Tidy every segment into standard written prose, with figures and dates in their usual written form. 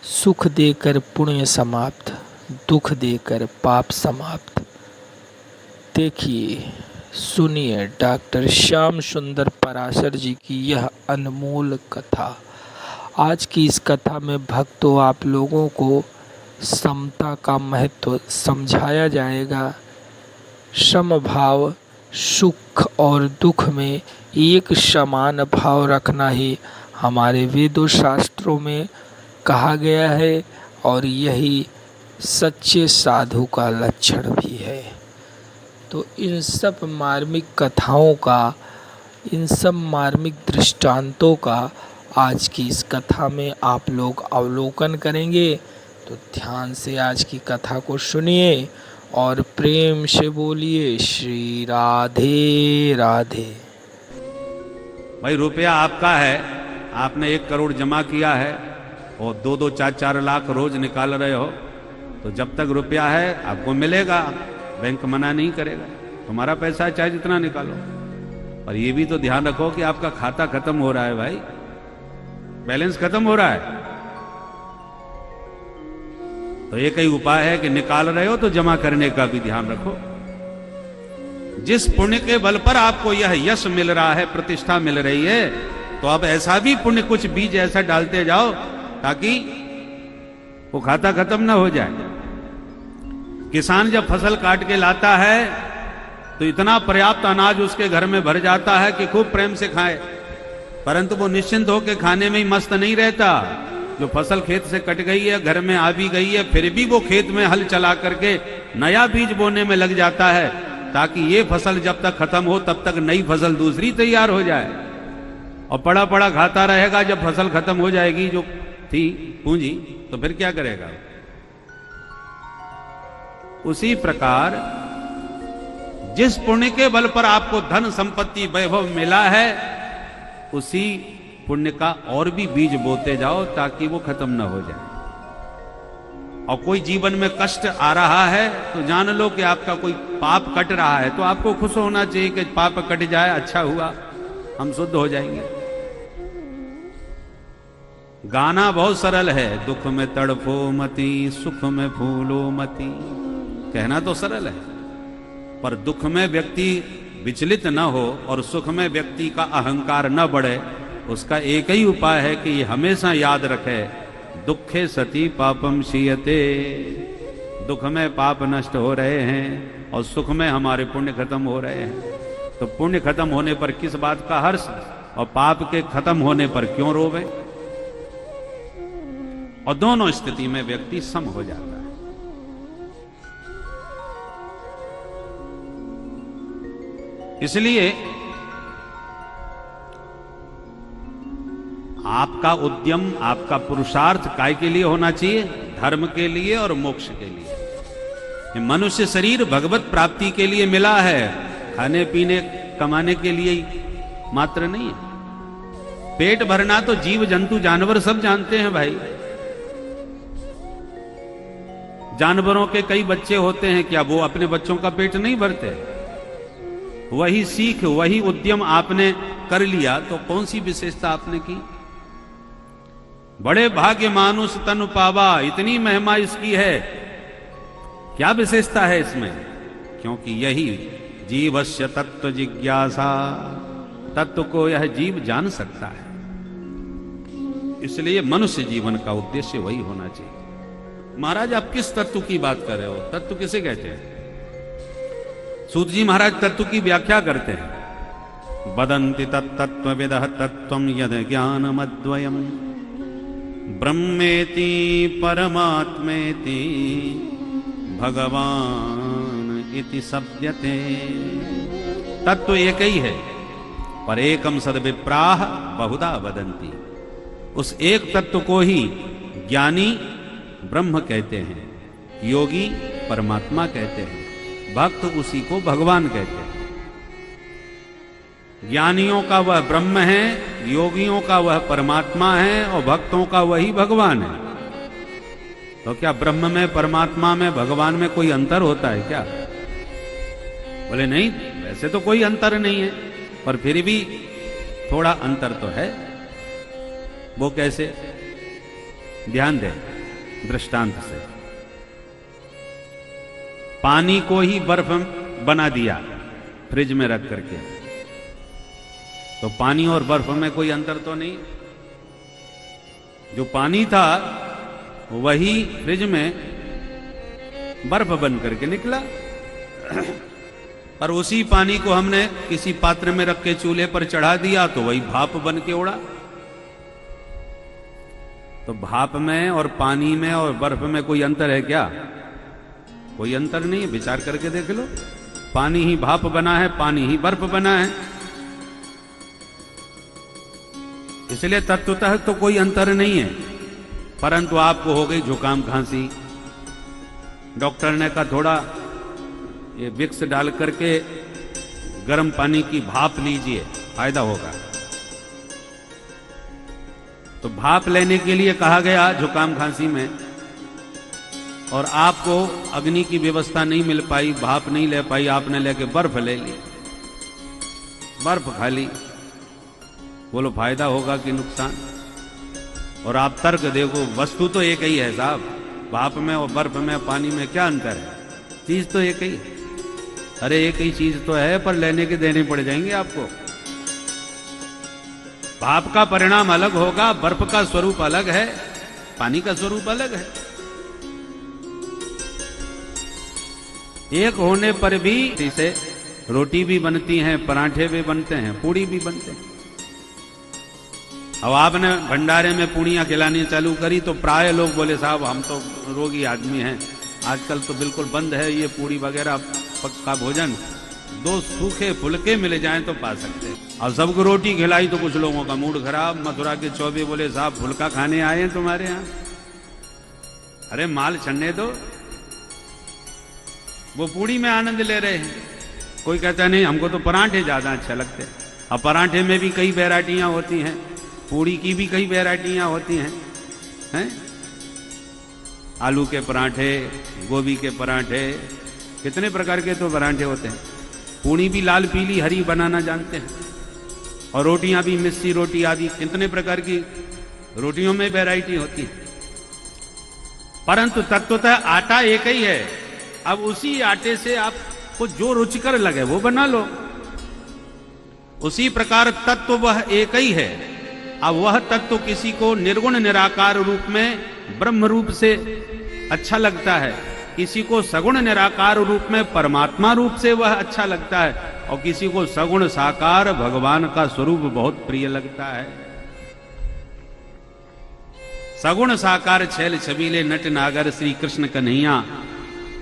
सुख देकर पुण्य समाप्त, दुख देकर पाप समाप्त। देखिए, सुनिए डॉक्टर श्याम सुंदर पराशर जी की यह अनमोल कथा। आज की इस कथा में भक्तों आप लोगों को समता का महत्व समझाया जाएगा। समभाव, सुख और दुख में एक समान भाव रखना ही हमारे वेदों शास्त्रों में कहा गया है और यही सच्चे साधु का लक्षण भी है। तो इन सब मार्मिक कथाओं का, इन सब मार्मिक दृष्टांतों का आज की इस कथा में आप लोग अवलोकन करेंगे। तो ध्यान से आज की कथा को सुनिए और प्रेम से बोलिए श्री राधे राधे। भाई रुपया आपका है, आपने 1 करोड़ जमा किया है और 2-2, 4-4 लाख रोज निकाल रहे हो, तो जब तक रुपया है आपको मिलेगा, बैंक मना नहीं करेगा। तुम्हारा पैसा है, चाहे जितना निकालो। और ये भी तो ध्यान रखो कि आपका खाता खत्म हो रहा है भाई, बैलेंस खत्म हो रहा है। तो एक ही उपाय है कि निकाल रहे हो तो जमा करने का भी ध्यान रखो। जिस पुण्य के बल पर आपको यह यश मिल रहा है, प्रतिष्ठा मिल रही है, तो अब ऐसा भी पुण्य कुछ बीज ऐसा डालते जाओ ताकि वो खाता खत्म ना हो जाए। किसान जब फसल काट के लाता है तो इतना पर्याप्त अनाज उसके घर में भर जाता है कि खूब प्रेम से खाए, परंतु वो निश्चिंत होकर खाने में ही मस्त नहीं रहता। जो फसल खेत से कट गई है, घर में आ भी गई है, फिर भी वो खेत में हल चला करके नया बीज बोने में लग जाता है ताकि ये फसल जब तक खत्म हो तब तक नई फसल दूसरी तैयार हो जाए। और पड़ा पड़ा खाता रहेगा, जब फसल खत्म हो जाएगी जो थी पूंजी, तो फिर क्या करेगा। उसी प्रकार जिस पुण्य के बल पर आपको धन संपत्ति वैभव मिला है, उसी पुण्य का और भी बीज बोते जाओ ताकि वो खत्म ना हो जाए। और कोई जीवन में कष्ट आ रहा है तो जान लो कि आपका कोई पाप कट रहा है, तो आपको खुश होना चाहिए कि पाप कट जाए, अच्छा हुआ, हम शुद्ध हो जाएंगे। गाना बहुत सरल है, दुख में तड़फो मती, सुख में फूलो मती। कहना तो सरल है, पर दुख में व्यक्ति विचलित न हो और सुख में व्यक्ति का अहंकार न बढ़े, उसका एक ही उपाय है कि हमेशा याद रखे, दुखे सती पापम क्षीयते। दुख में पाप नष्ट हो रहे हैं और सुख में हमारे पुण्य खत्म हो रहे हैं। तो पुण्य खत्म होने पर किस बात का हर्ष, और पाप के खत्म होने पर क्यों रोवे। और दोनों स्थिति में व्यक्ति सम हो जाता है। इसलिए आपका उद्यम, आपका पुरुषार्थ काय के लिए होना चाहिए? धर्म के लिए और मोक्ष के लिए। मनुष्य शरीर भगवत प्राप्ति के लिए मिला है, खाने पीने कमाने के लिए मात्र नहीं है। पेट भरना तो जीव जंतु जानवर सब जानते हैं भाई। जानवरों के कई बच्चे होते हैं, क्या वो अपने बच्चों का पेट नहीं भरते? वही सीख, वही उद्यम आपने कर लिया तो कौन सी विशेषता आपने की। बड़े भाग्य मानुष तनु पावा, इतनी महिमा इसकी है, क्या विशेषता है इसमें? क्योंकि यही जीवस्य तत्व जिज्ञासा, तत्व को यह जीव जान सकता है। इसलिए मनुष्य जीवन का उद्देश्य वही होना चाहिए। महाराज आप किस तत्व की बात कर रहे हो? तत्व किसे कहते हैं? सूत जी महाराज तत्व की व्याख्या करते हैं, वदन्ति तत्तत्त्वविदः तत्त्वं यद ज्ञानमद्वयम् ब्रह्मेति परमात्मेति भगवान इति सप्यते। तत्व एक ही है, पर एकम सद्विप्राः बहुधा वदन्ति। उस एक तत्व को ही ज्ञानी ब्रह्म कहते हैं, योगी परमात्मा कहते हैं, भक्त उसी को भगवान कहते हैं। ज्ञानियों का वह ब्रह्म है, योगियों का वह परमात्मा है और भक्तों का वही भगवान है। तो क्या ब्रह्म में, परमात्मा में, भगवान में कोई अंतर होता है क्या? बोले नहीं, वैसे तो कोई अंतर नहीं है, पर फिर भी थोड़ा अंतर तो है। वो कैसे? ध्यान दें। दृष्टांत से। पानी को ही बर्फ बना दिया फ्रिज में रख करके, तो पानी और बर्फ में कोई अंतर तो नहीं। जो पानी था वही फ्रिज में बर्फ बन करके निकला, पर उसी पानी को हमने किसी पात्र में रख के चूल्हे पर चढ़ा दिया तो वही भाप बन के उड़ा। तो भाप में और पानी में और बर्फ में कोई अंतर है क्या? कोई अंतर नहीं है, विचार करके देख लो। पानी ही भाप बना है, पानी ही बर्फ बना है, इसलिए तत्वतः तो कोई अंतर नहीं है। परंतु आपको हो गई जुकाम खांसी, डॉक्टर ने कहा थोड़ा ये विक्स डाल करके गर्म पानी की भाप लीजिए, फायदा होगा। तो भाप लेने के लिए कहा गया जुकाम खांसी में, और आपको अग्नि की व्यवस्था नहीं मिल पाई, भाप नहीं ले पाई, आपने लेके बर्फ ले ली, बर्फ खा ली। बोलो फायदा होगा कि नुकसान? और आप तर्क देखो, वस्तु तो एक ही है साहब, भाप में और बर्फ में पानी में क्या अंतर है? चीज तो एक ही है। अरे एक ही चीज तो है, पर लेने के देने पड़ जाएंगे आपको। भाप का परिणाम अलग होगा, बर्फ का स्वरूप अलग है, पानी का स्वरूप अलग है। एक होने पर भी इसे रोटी भी बनती है, पराठे भी बनते हैं, पूड़ी भी बनते हैं। अब आपने भंडारे में पूड़ियां खिलानी चालू करी तो प्राय लोग बोले साहब हम तो रोगी आदमी हैं, आजकल तो बिल्कुल बंद है ये पूड़ी वगैरह पक्का भोजन, दो सूखे फुलके मिल जाएं तो पा सकते हैं। और सबको रोटी खिलाई तो कुछ लोगों का मूड खराब। मथुरा के चौबे बोले साहब फुलका खाने आए हैं तुम्हारे यहाँ? अरे माल छन्ने दो, वो पूड़ी में आनंद ले रहे हैं। कोई कहता नहीं हमको तो पराठे ज्यादा अच्छा लगते हैं। अब पराठे में भी कई वैरायटियां होती हैं, पूड़ी की भी कई वैरायटियां होती हैं? आलू के पराठे, गोभी के पराठे, कितने प्रकार के तो पराठे होते हैं। पूड़ी भी लाल पीली हरी बनाना जानते हैं, और रोटियां भी मिस्सी रोटी आदि कितने प्रकार की रोटियों में वैरायटी होती है। परंतु तत्वतः आटा एक ही है। अब उसी आटे से आपको जो रुचिकर लगे वो बना लो। उसी प्रकार तत्व वह एक ही है। अब वह तत्व किसी को निर्गुण निराकार रूप में ब्रह्म रूप से अच्छा लगता है, किसी को सगुण निराकार रूप में परमात्मा रूप से वह अच्छा लगता है, और किसी को सगुण साकार भगवान का स्वरूप बहुत प्रिय लगता है। सगुण साकार छैल छबीले नट नागर श्री कृष्ण कन्हैया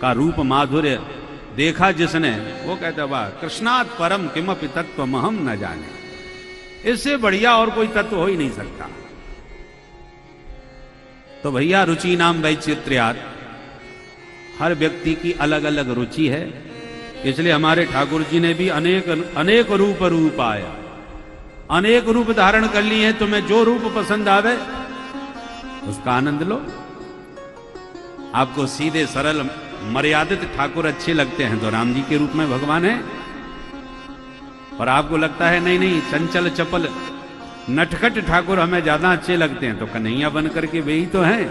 का रूप माधुर्य देखा जिसने, वो कहता वाह कृष्णात् परम किमपि तत्वम हम न जाने। इससे बढ़िया और कोई तत्व हो ही नहीं सकता। तो भैया रुचि नाम वैचित्र्यात्, हर व्यक्ति की अलग अलग रुचि है, इसलिए हमारे ठाकुर जी ने भी अनेक रूप आया, अनेक रूप धारण कर लिए हैं। तुम्हें जो रूप पसंद आवे उसका आनंद लो। आपको सीधे सरल मर्यादित ठाकुर अच्छे लगते हैं तो राम जी के रूप में भगवान है, और आपको लगता है नहीं नहीं चंचल चपल नटखट ठाकुर हमें ज्यादा अच्छे लगते हैं तो कन्हैया बन करके वे ही तो हैं,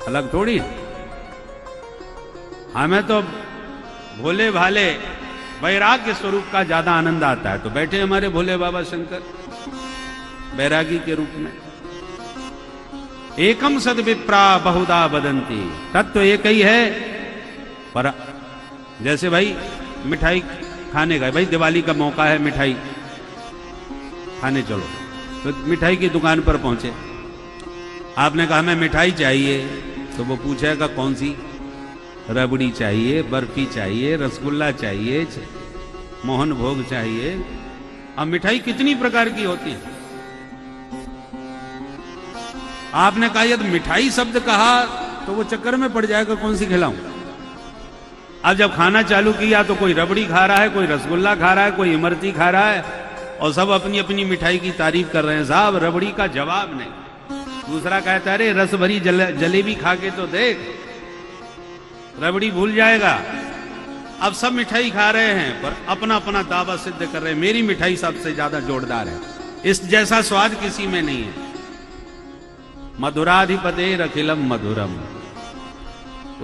अलग थोड़ी। हमें तो भोले भाले वैराग्य स्वरूप का ज्यादा आनंद आता है, तो बैठे हमारे भोले बाबा शंकर बैरागी के रूप में। एकम सद विप्रा बहुधा बदंती, तत्व एक ही है। पर जैसे भाई मिठाई खाने का, भाई दिवाली का मौका है, मिठाई खाने चलो, तो मिठाई की दुकान पर पहुंचे, आपने कहा हमें मिठाई चाहिए, तो वो पूछेगा कौन सी, रबड़ी चाहिए, बर्फी चाहिए, रसगुल्ला चाहिए, मोहन भोग चाहिए। अब मिठाई कितनी प्रकार की होती है। आपने कहा यदि मिठाई शब्द कहा तो वो चक्कर में पड़ जाएगा कौन सी खिलाऊं। अब जब खाना चालू किया तो कोई रबड़ी खा रहा है, कोई रसगुल्ला खा रहा है, कोई इमरती खा रहा है, और सब अपनी अपनी मिठाई की तारीफ कर रहे हैं। साहब रबड़ी का जवाब नहीं। दूसरा कहता है अरे रस भरी जलेबी खा के तो देख, रबड़ी भूल जाएगा। अब सब मिठाई खा रहे हैं पर अपना अपना दावा सिद्ध कर रहे हैं, मेरी मिठाई सबसे ज्यादा जोरदार है, इस जैसा स्वाद किसी में नहीं है। मधुराधिपतेरखिलम मधुरम।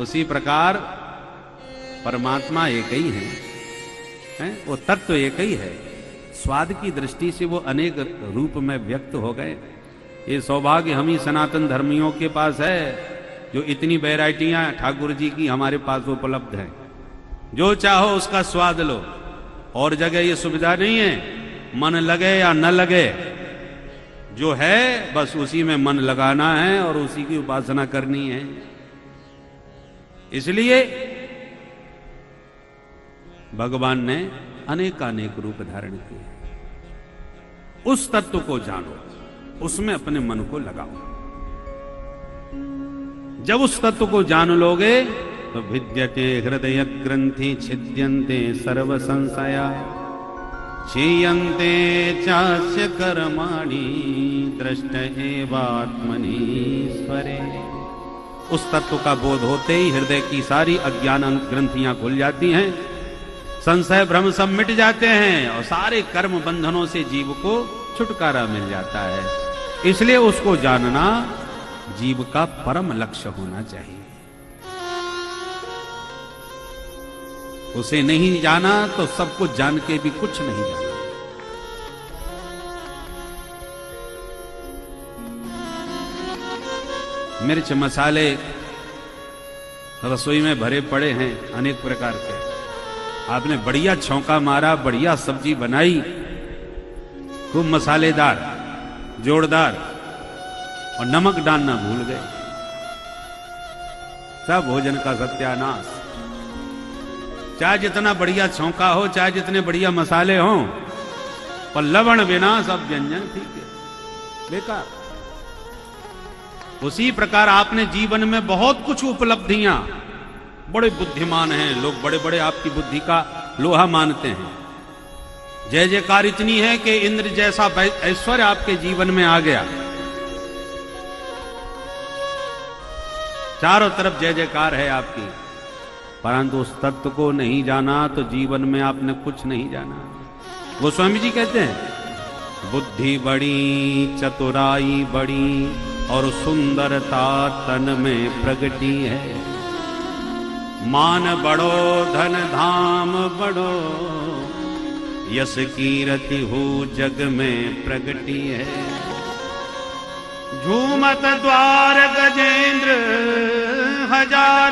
उसी प्रकार परमात्मा एक ही है? वो तत्व एक ही है। स्वाद की दृष्टि से वो अनेक रूप में व्यक्त हो गए। ये सौभाग्य हम ही सनातन धर्मियों के पास है, जो इतनी वैरायटियां ठाकुर जी की हमारे पास उपलब्ध है। जो चाहो उसका स्वाद लो। और जगह ये सुविधा नहीं है, मन लगे या न लगे, जो है बस उसी में मन लगाना है और उसी की उपासना करनी है। इसलिए भगवान ने अनेकानेक रूप धारण किए। उस तत्व को जानो, उसमें अपने मन को लगाओ। जब उस तत्व को जान लोगे तो भिद्यते हृदय ग्रंथि छिद्यन्ते सर्व संशया क्षीयन्ते चास्य कर्माणि दृष्ट एवात्मनीश्वरे। उस तत्व का बोध होते ही हृदय की सारी अज्ञान ग्रंथियां खुल जाती हैं, संशय भ्रम सब मिट जाते हैं और सारे कर्म बंधनों से जीव को छुटकारा मिल जाता है। इसलिए उसको जानना जीव का परम लक्ष्य होना चाहिए। उसे नहीं जाना तो सब कुछ जान के भी कुछ नहीं जाना। मिर्च मसाले रसोई में भरे पड़े हैं अनेक प्रकार के। आपने बढ़िया छौंका मारा, बढ़िया सब्जी बनाई, खूब मसालेदार, जोरदार, और नमक डालना भूल गए, सब भोजन का सत्यानाश। चाहे जितना बढ़िया छौंका हो, चाहे जितने बढ़िया मसाले हों, पर लवण बिना सब व्यंजन ठीक है, बेकार। उसी प्रकार आपने जीवन में बहुत कुछ उपलब्धियां, बड़े बुद्धिमान हैं लोग, बड़े बड़े आपकी बुद्धि का लोहा मानते हैं। जय जयकार इतनी है कि इंद्र जैसा ऐश्वर्य आपके जीवन में आ गया, चारों तरफ जय जयकार है आपकी, परंतु उस तत्व को नहीं जाना तो जीवन में आपने कुछ नहीं जाना। गोस्वामी जी कहते हैं बुद्धि बड़ी चतुराई बड़ी और सुंदरता तन में प्रगटी है, मान बड़ो धन धाम बड़ो यश कीरति हो जग में प्रगटी है। झूमत द्वार गजेंद्र हजार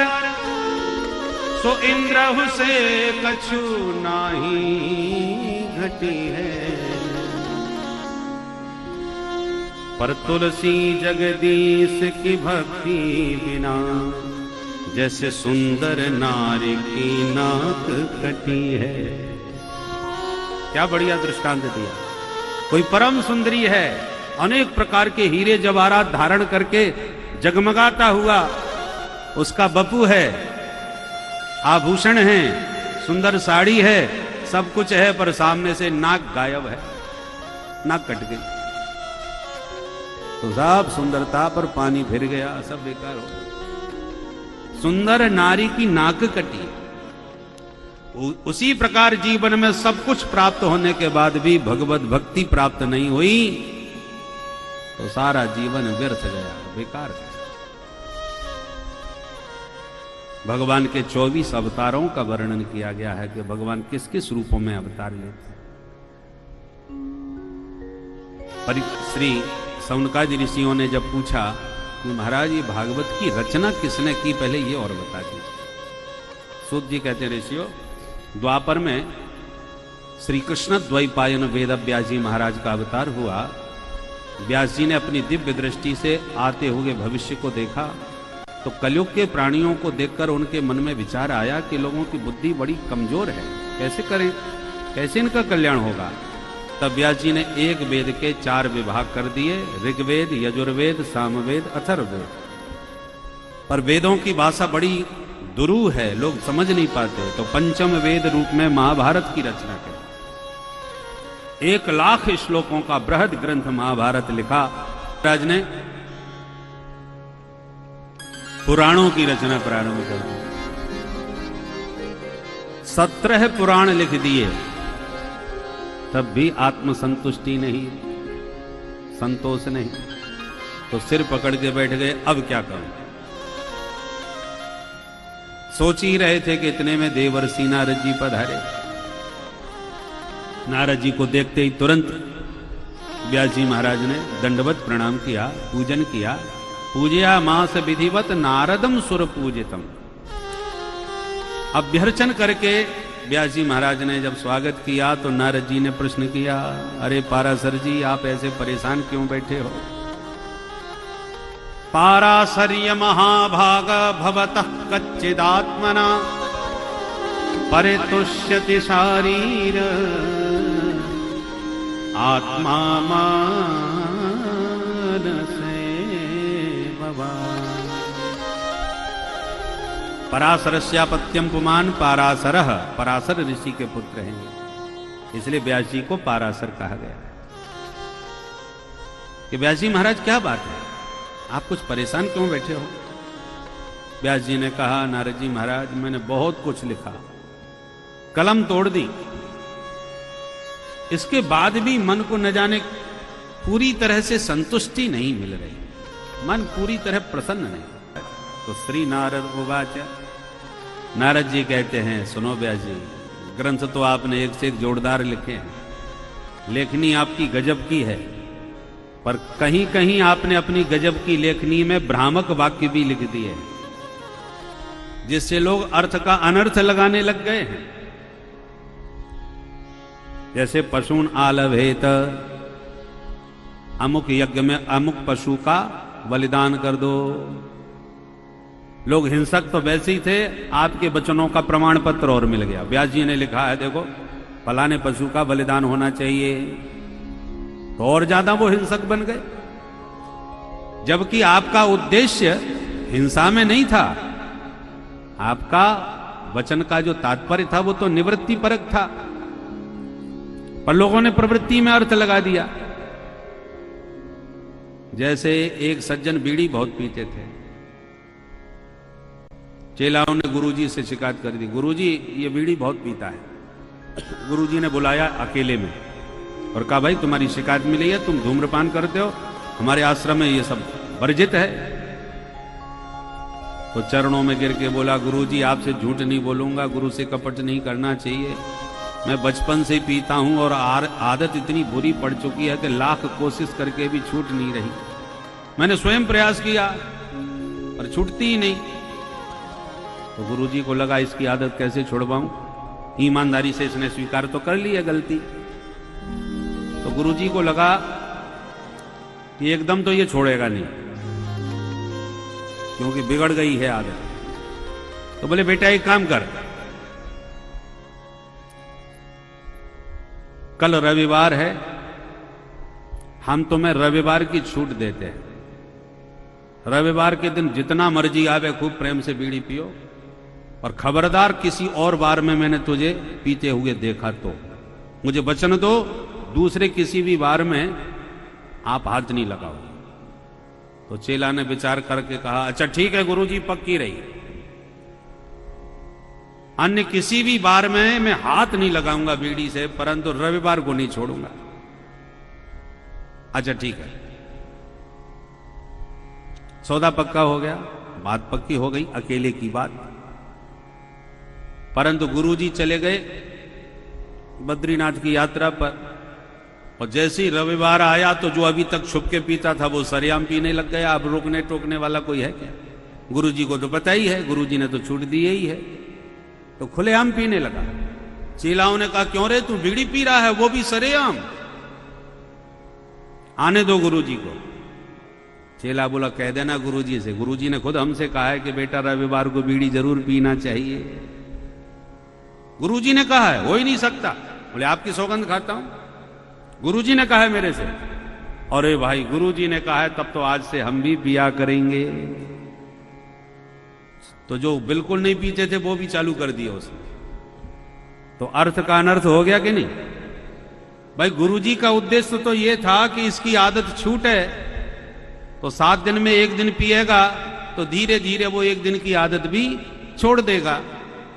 सो इंद्र से कछु नाही घटी है। पर तुलसी जगदीश की भक्ति बिना जैसे सुंदर नारी की नाक कटी है। क्या बढ़िया दृष्टांत दिया। कोई परम सुंदरी है, अनेक प्रकार के हीरे जवाहरात धारण करके जगमगाता हुआ उसका बपू है, आभूषण है, सुंदर साड़ी है, सब कुछ है, पर सामने से नाक गायब है, नाक कट गई, तो सब सुंदरता पर पानी फिर गया, सब बेकार हो गया। सुंदर नारी की नाक कटी। उसी प्रकार जीवन में सब कुछ प्राप्त होने के बाद भी भगवत भक्ति प्राप्त नहीं हुई तो सारा जीवन व्यर्थ गया, बेकार गया। भगवान के 24 अवतारों का वर्णन किया गया है कि भगवान किस किस रूपों में अवतार लेते हैं। श्री सौनकादि ऋषियों ने जब पूछा कि महाराज ये भागवत की रचना किसने की, पहले ये और बता दीजिए। सूत जी कहते हैं ऋषियों, द्वापर में श्री कृष्ण द्वैपायन वेद व्यास जी महाराज का अवतार हुआ। व्यास जी ने अपनी दिव्य दृष्टि से आते हुए भविष्य को देखा तो कलयुग के प्राणियों को देखकर उनके मन में विचार आया कि लोगों की बुद्धि बड़ी कमजोर है, कैसे करें, कैसे इनका कल्याण होगा। तब व्यास जी ने एक वेद के 4 विभाग कर दिए, ऋग्वेद, यजुर्वेद, सामवेद, अथर्ववेद। पर वेदों की भाषा बड़ी दुरूह है, लोग समझ नहीं पाते, तो पंचम वेद रूप में महाभारत की रचना की। 1 लाख श्लोकों का बृहद ग्रंथ महाभारत लिखा। राज ने पुराणों की रचना प्रारंभ कर दी। 17 पुराण लिख दिए, तब भी आत्मसंतुष्टि नहीं, संतोष नहीं। तो सिर पकड़ के बैठ गए, अब क्या करूं। सोच ही रहे थे कि इतने में देवर्षि नारद जी पधारे। नारद जी को देखते ही तुरंत व्यास जी महाराज ने दंडवत प्रणाम किया, पूजन किया। पूजया मास विधिवत नारदम सुर पूजितम। अभ्यर्चन करके व्यास जी महाराज ने जब स्वागत किया तो नारद जी ने प्रश्न किया, अरे पाराशर जी, आप ऐसे परेशान क्यों बैठे हो? पाराशर्य महाभाग भवतः कच्चिदात्मना परितुष्यति शारीर आत्मा मानसे भवान्। पराशरस्यापत्यम पुमान पाराशरः, पराशर ऋषि के पुत्र हैं, इसलिए व्यास जी को पाराशर कहा गया। कि व्यास जी महाराज क्या बात है, आप कुछ परेशान क्यों बैठे हो? व्यास जी ने कहा, नारद जी महाराज, मैंने बहुत कुछ लिखा, कलम तोड़ दी, इसके बाद भी मन को न जाने पूरी तरह से संतुष्टि नहीं मिल रही, मन पूरी तरह प्रसन्न नहीं। तो श्री नारद उवाच, नारद जी कहते हैं, सुनो व्यास जी, ग्रंथ तो आपने एक से एक जोरदार लिखे हैं, लेखनी आपकी गजब की है, पर कहीं कहीं आपने अपनी गजब की लेखनी में भ्रामक वाक्य भी लिख दिए, जिससे लोग अर्थ का अनर्थ लगाने लग गए हैं। जैसे पशुन आलभेत, अमुक यज्ञ में अमुक पशु का बलिदान कर दो। लोग हिंसक तो वैसे ही थे, आपके वचनों का प्रमाण पत्र और मिल गया, व्यास जी ने लिखा है, देखो फलाने पशु का बलिदान होना चाहिए, तो और ज्यादा वो हिंसक बन गए। जबकि आपका उद्देश्य हिंसा में नहीं था, आपका वचन का जो तात्पर्य था वो तो निवृत्ति परक था, पर लोगों ने प्रवृत्ति में अर्थ लगा दिया। जैसे एक सज्जन बीड़ी बहुत पीते थे, चेलाओं ने गुरुजी से शिकायत कर दी, गुरुजी ये बीड़ी बहुत पीता है। गुरुजी ने बुलाया अकेले में और कहा, भाई तुम्हारी शिकायत मिली है, तुम धूम्रपान करते हो, हमारे आश्रम में ये सब वर्जित है। तो चरणों में गिर के बोला, गुरुजी आपसे झूठ नहीं बोलूंगा, गुरु से कपट नहीं करना चाहिए, मैं बचपन से पीता हूं और आदत इतनी बुरी पड़ चुकी है कि लाख कोशिश करके भी छूट नहीं रही। मैंने स्वयं प्रयास किया पर छूटती ही नहीं। तो गुरुजी को लगा, इसकी आदत कैसे छुड़वाऊं, ईमानदारी से इसने स्वीकार तो कर ली है गलती। तो गुरुजी को लगा कि एकदम तो ये छोड़ेगा नहीं, क्योंकि बिगड़ गई है आदत। तो बोले, बेटा एक काम कर, कल रविवार है, हम तुम्हें रविवार की छूट देते हैं। रविवार के दिन जितना मर्जी आवे खूब प्रेम से बीड़ी पियो, और खबरदार किसी और बार में मैंने तुझे पीते हुए देखा तो मुझे वचन दो, दूसरे किसी भी बार में आप हाथ नहीं लगाओ। तो चेला ने विचार करके कहा, अच्छा ठीक है गुरुजी, पक्की रही, अन्य किसी भी बार में मैं हाथ नहीं लगाऊंगा बीड़ी से, परंतु रविवार को नहीं छोड़ूंगा। अच्छा ठीक है, सौदा पक्का हो गया, बात पक्की हो गई, अकेले की बात। परंतु गुरुजी चले गए बद्रीनाथ की यात्रा पर, और जैसे ही रविवार आया तो जो अभी तक छुप के पीता था वो सरेआम पीने लग गया। अब रोकने टोकने वाला कोई है क्या? गुरुजी को तो पता ही है, गुरुजी ने तो छूट दी ही है, तो खुलेआम पीने लगा। चेलाओं ने कहा, क्यों रे तू बीड़ी पी रहा है, वो भी सरेआम? आने दो गुरुजी को। चेला बोला, कह देना गुरुजी से, गुरुजी ने खुद हमसे कहा है कि बेटा रविवार को बीड़ी जरूर पीना चाहिए। गुरुजी ने कहा है, हो ही नहीं सकता। बोले, आपकी सौगंध खाता हूं, गुरुजी ने कहा है मेरे से। अरे भाई, गुरुजी ने कहा है तब तो आज से हम भी पिया करेंगे। तो जो बिल्कुल नहीं पीते थे वो भी चालू कर दिया उसने। तो अर्थ का अनर्थ हो गया कि नहीं? भाई गुरुजी का उद्देश्य तो ये था कि इसकी आदत छूटे, तो 7 दिन में 1 दिन पिएगा तो धीरे धीरे वो 1 दिन की आदत भी छोड़ देगा,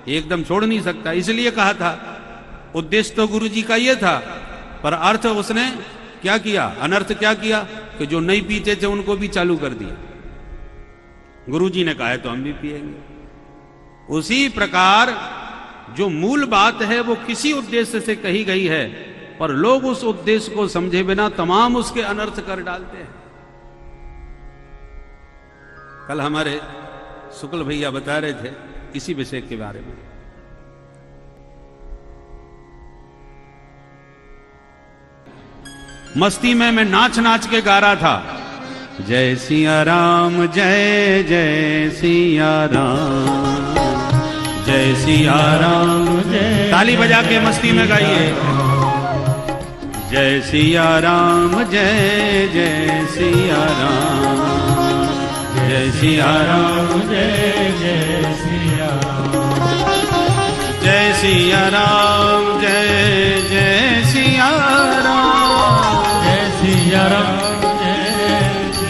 एकदम छोड़ नहीं सकता। इसलिए कहा था, उद्देश्य तो गुरुजी का ये था, पर अर्थ उसने क्या किया? अनर्थ क्या किया कि जो नहीं पीते थे उनको भी चालू कर दिया। गुरुजी ने कहा है तो हम भी पिएंगे। उसी प्रकार जो मूल बात है वो किसी उद्देश्य से कही गई है, पर लोग उस उद्देश्य को समझे बिना तमाम उसके अनर्थ कर डालते हैं। कल हमारे शुक्ल भैया बता रहे थे इसी विषय के बारे में। मस्ती में मैं नाच नाच के गा रहा था, जय सिया राम जय जय सिया राम, जय सिया राम जय। ताली बजा के मस्ती में गाइए, जय सिया राम जय जय सिया राम, जय सिया राम जय जय सिया राम, जय सिया राम जय जय सिया राम, जय सिया राम जय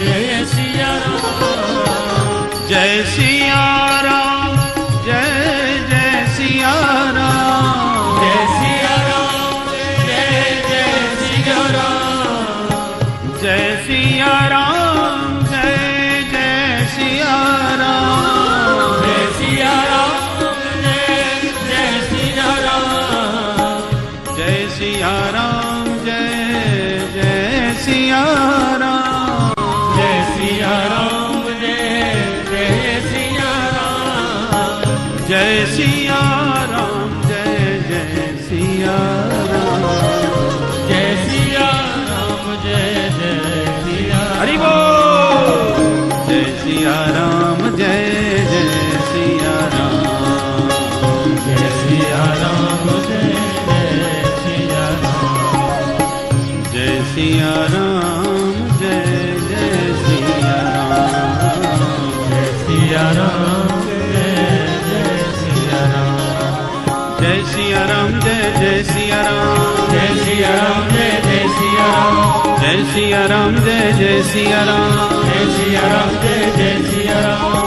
जय सिया राम, जय सिया राम जय जय सिया राम, जय सिया राम जय जय सिया राम, जय सिया राम जय जय सिया राम, जय सिया राम जय जय सिया राम, जय सिया राम जय जय सिया राम, जय सिया राम जय जय सिया राम, जय सिया राम जय जय सिया राम, जय सिया राम जय जय सिया, हरि बोल, जय सिया राम जय जय सिया राम, जय सिया राम जय जय सिया राम, जय सिया राम जय जय सिया राम, जय सिया राम जय जय सिया राम, जय सिया राम जय जय सिया राम, जय सिया राम जय जय सिया राम, जय सिया राम जय जय सिया राम,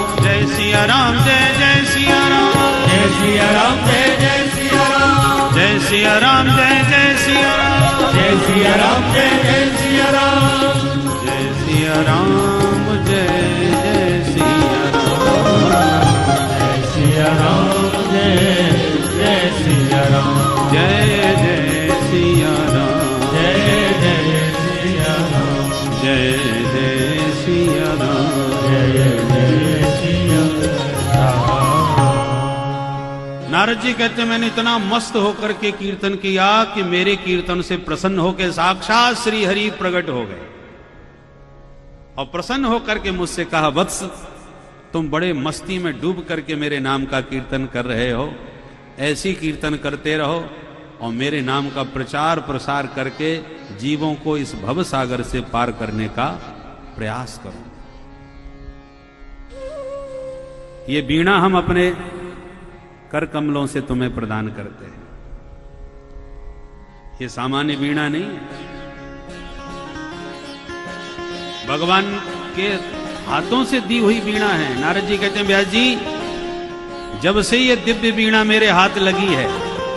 जय सिया राम जय जय सिया राम, जय सिया राम जय जय सिया राम, जय सिया राम जय जय सिया राम, जय सिया राम जय जय सिया राम, जय सिया राम जय जय सिया राम, जय सिया राम जय जय सिया राम, जय सिया राम जय जय सिया राम, जय जय सिया राम, जय जय सिया राम, जय जय सिया राम, जय जय सिया राम। नारद जी कहते मैंने इतना मस्त होकर के कीर्तन किया कि मेरे कीर्तन से प्रसन्न होकर साक्षात श्री हरि प्रकट हो गए और प्रसन्न होकर के मुझसे कहा, वत्स तुम बड़े मस्ती में डूब करके मेरे नाम का कीर्तन कर रहे हो, ऐसी कीर्तन करते रहो और मेरे नाम का प्रचार प्रसार करके जीवों को इस भव सागर से पार करने का प्रयास करो। ये वीणा हम अपने कर कमलों से तुम्हें प्रदान करते हैं, ये सामान्य वीणा नहीं है, भगवान के हाथों से दी हुई वीणा है। नारद जी कहते हैं, व्यास जी जब से ये दिव्य वीणा मेरे हाथ लगी है,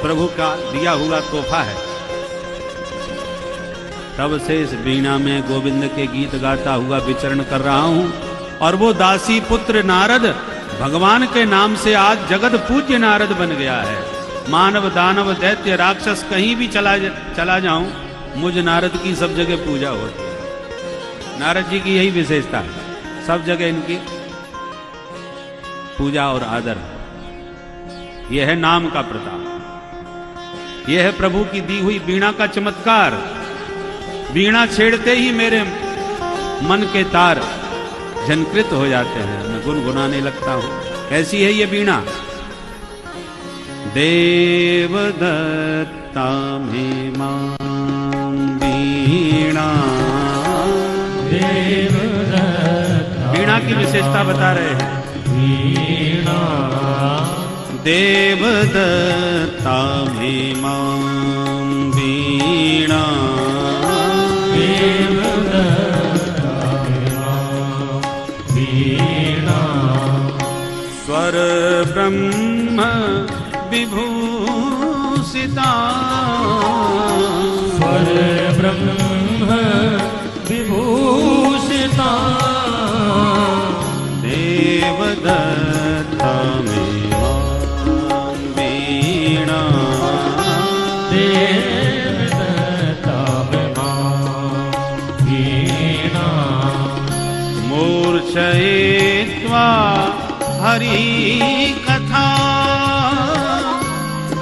प्रभु का दिया हुआ तोहफा है, तब से इस वीणा में गोविंद के गीत गाता हुआ विचरण कर रहा हूं। और वो दासी पुत्र नारद भगवान के नाम से आज जगत पूज्य नारद बन गया है। मानव दानव दैत्य राक्षस कहीं भी चला जाऊं, मुझ नारद की सब जगह पूजा होती है। नारद जी की यही विशेषता है, सब जगह इनकी पूजा और आदर है। यह है नाम का प्रताप, यह है प्रभु की दी हुई वीणा का चमत्कार। वीणा छेड़ते ही मेरे मन के तार झनकृत हो जाते हैं, मैं गुनगुनाने लगता हूं। कैसी है ये वीणा? देवदत्ता में मां वीणा, वीणा की विशेषता बता रहे हैं। वीणा देवदत्ता में मां वीणा, स्वर ब्रह्म विभूषिता, स्वर ब्रह्म विभूषिता देवदत्ता में मां वीणा देवदत्ता में मां वीणा मूर्छयित्वा हरि कथा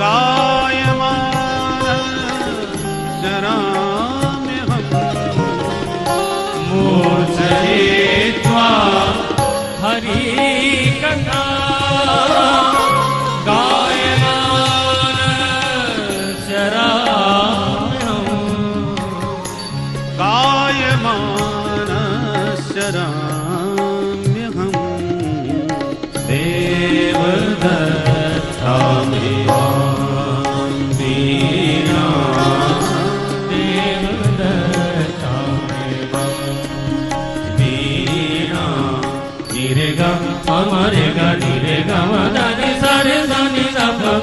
गायमान चराम्यहम् मूर्छयित्वा हरि कथा गायमान चराम्यहम् गायमान चराम्यहम् देवदत्ता में मां वीणा देवदत्ता में मां वीणा निरे ग अमरे ग निरे ग मदनि सारे धनि ग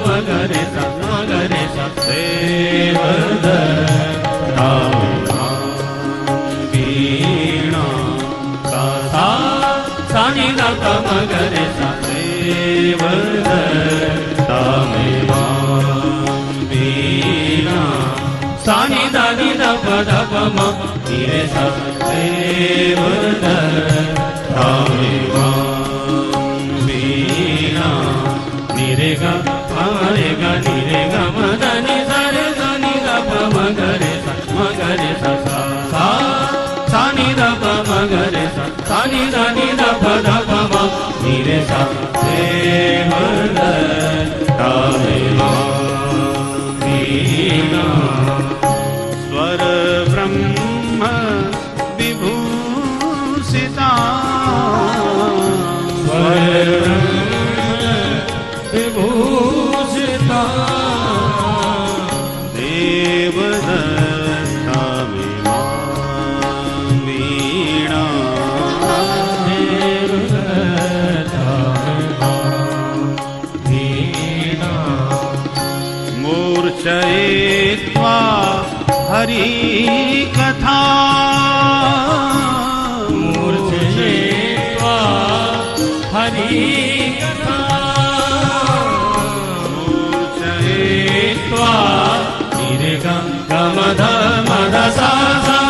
मगरे स मगरे स देवदत्ता में मां वीणा सा सानि ग मगरे स देवदत्ता में मां वीणा सानि दानि द पद म निरे स देवदत्ता में मां वीणा निरे ग अमरे ग निरे ग मदनि सारे धनि ग मगरे स मगरे स सा सानि द मगरे स सानि दानि द पद म निरे स देवदत्ता में मां वीणा स्वर ब्रह्म विभूषिता स्वर विभूषिता देवदत्ता में मां वीणा देवदत्ता में मां वीणा मूर्छयित्वा हरि कथा मूर्छयित्वा हरि कथा मूर्छयित्वा निरे ग मध मध सा सा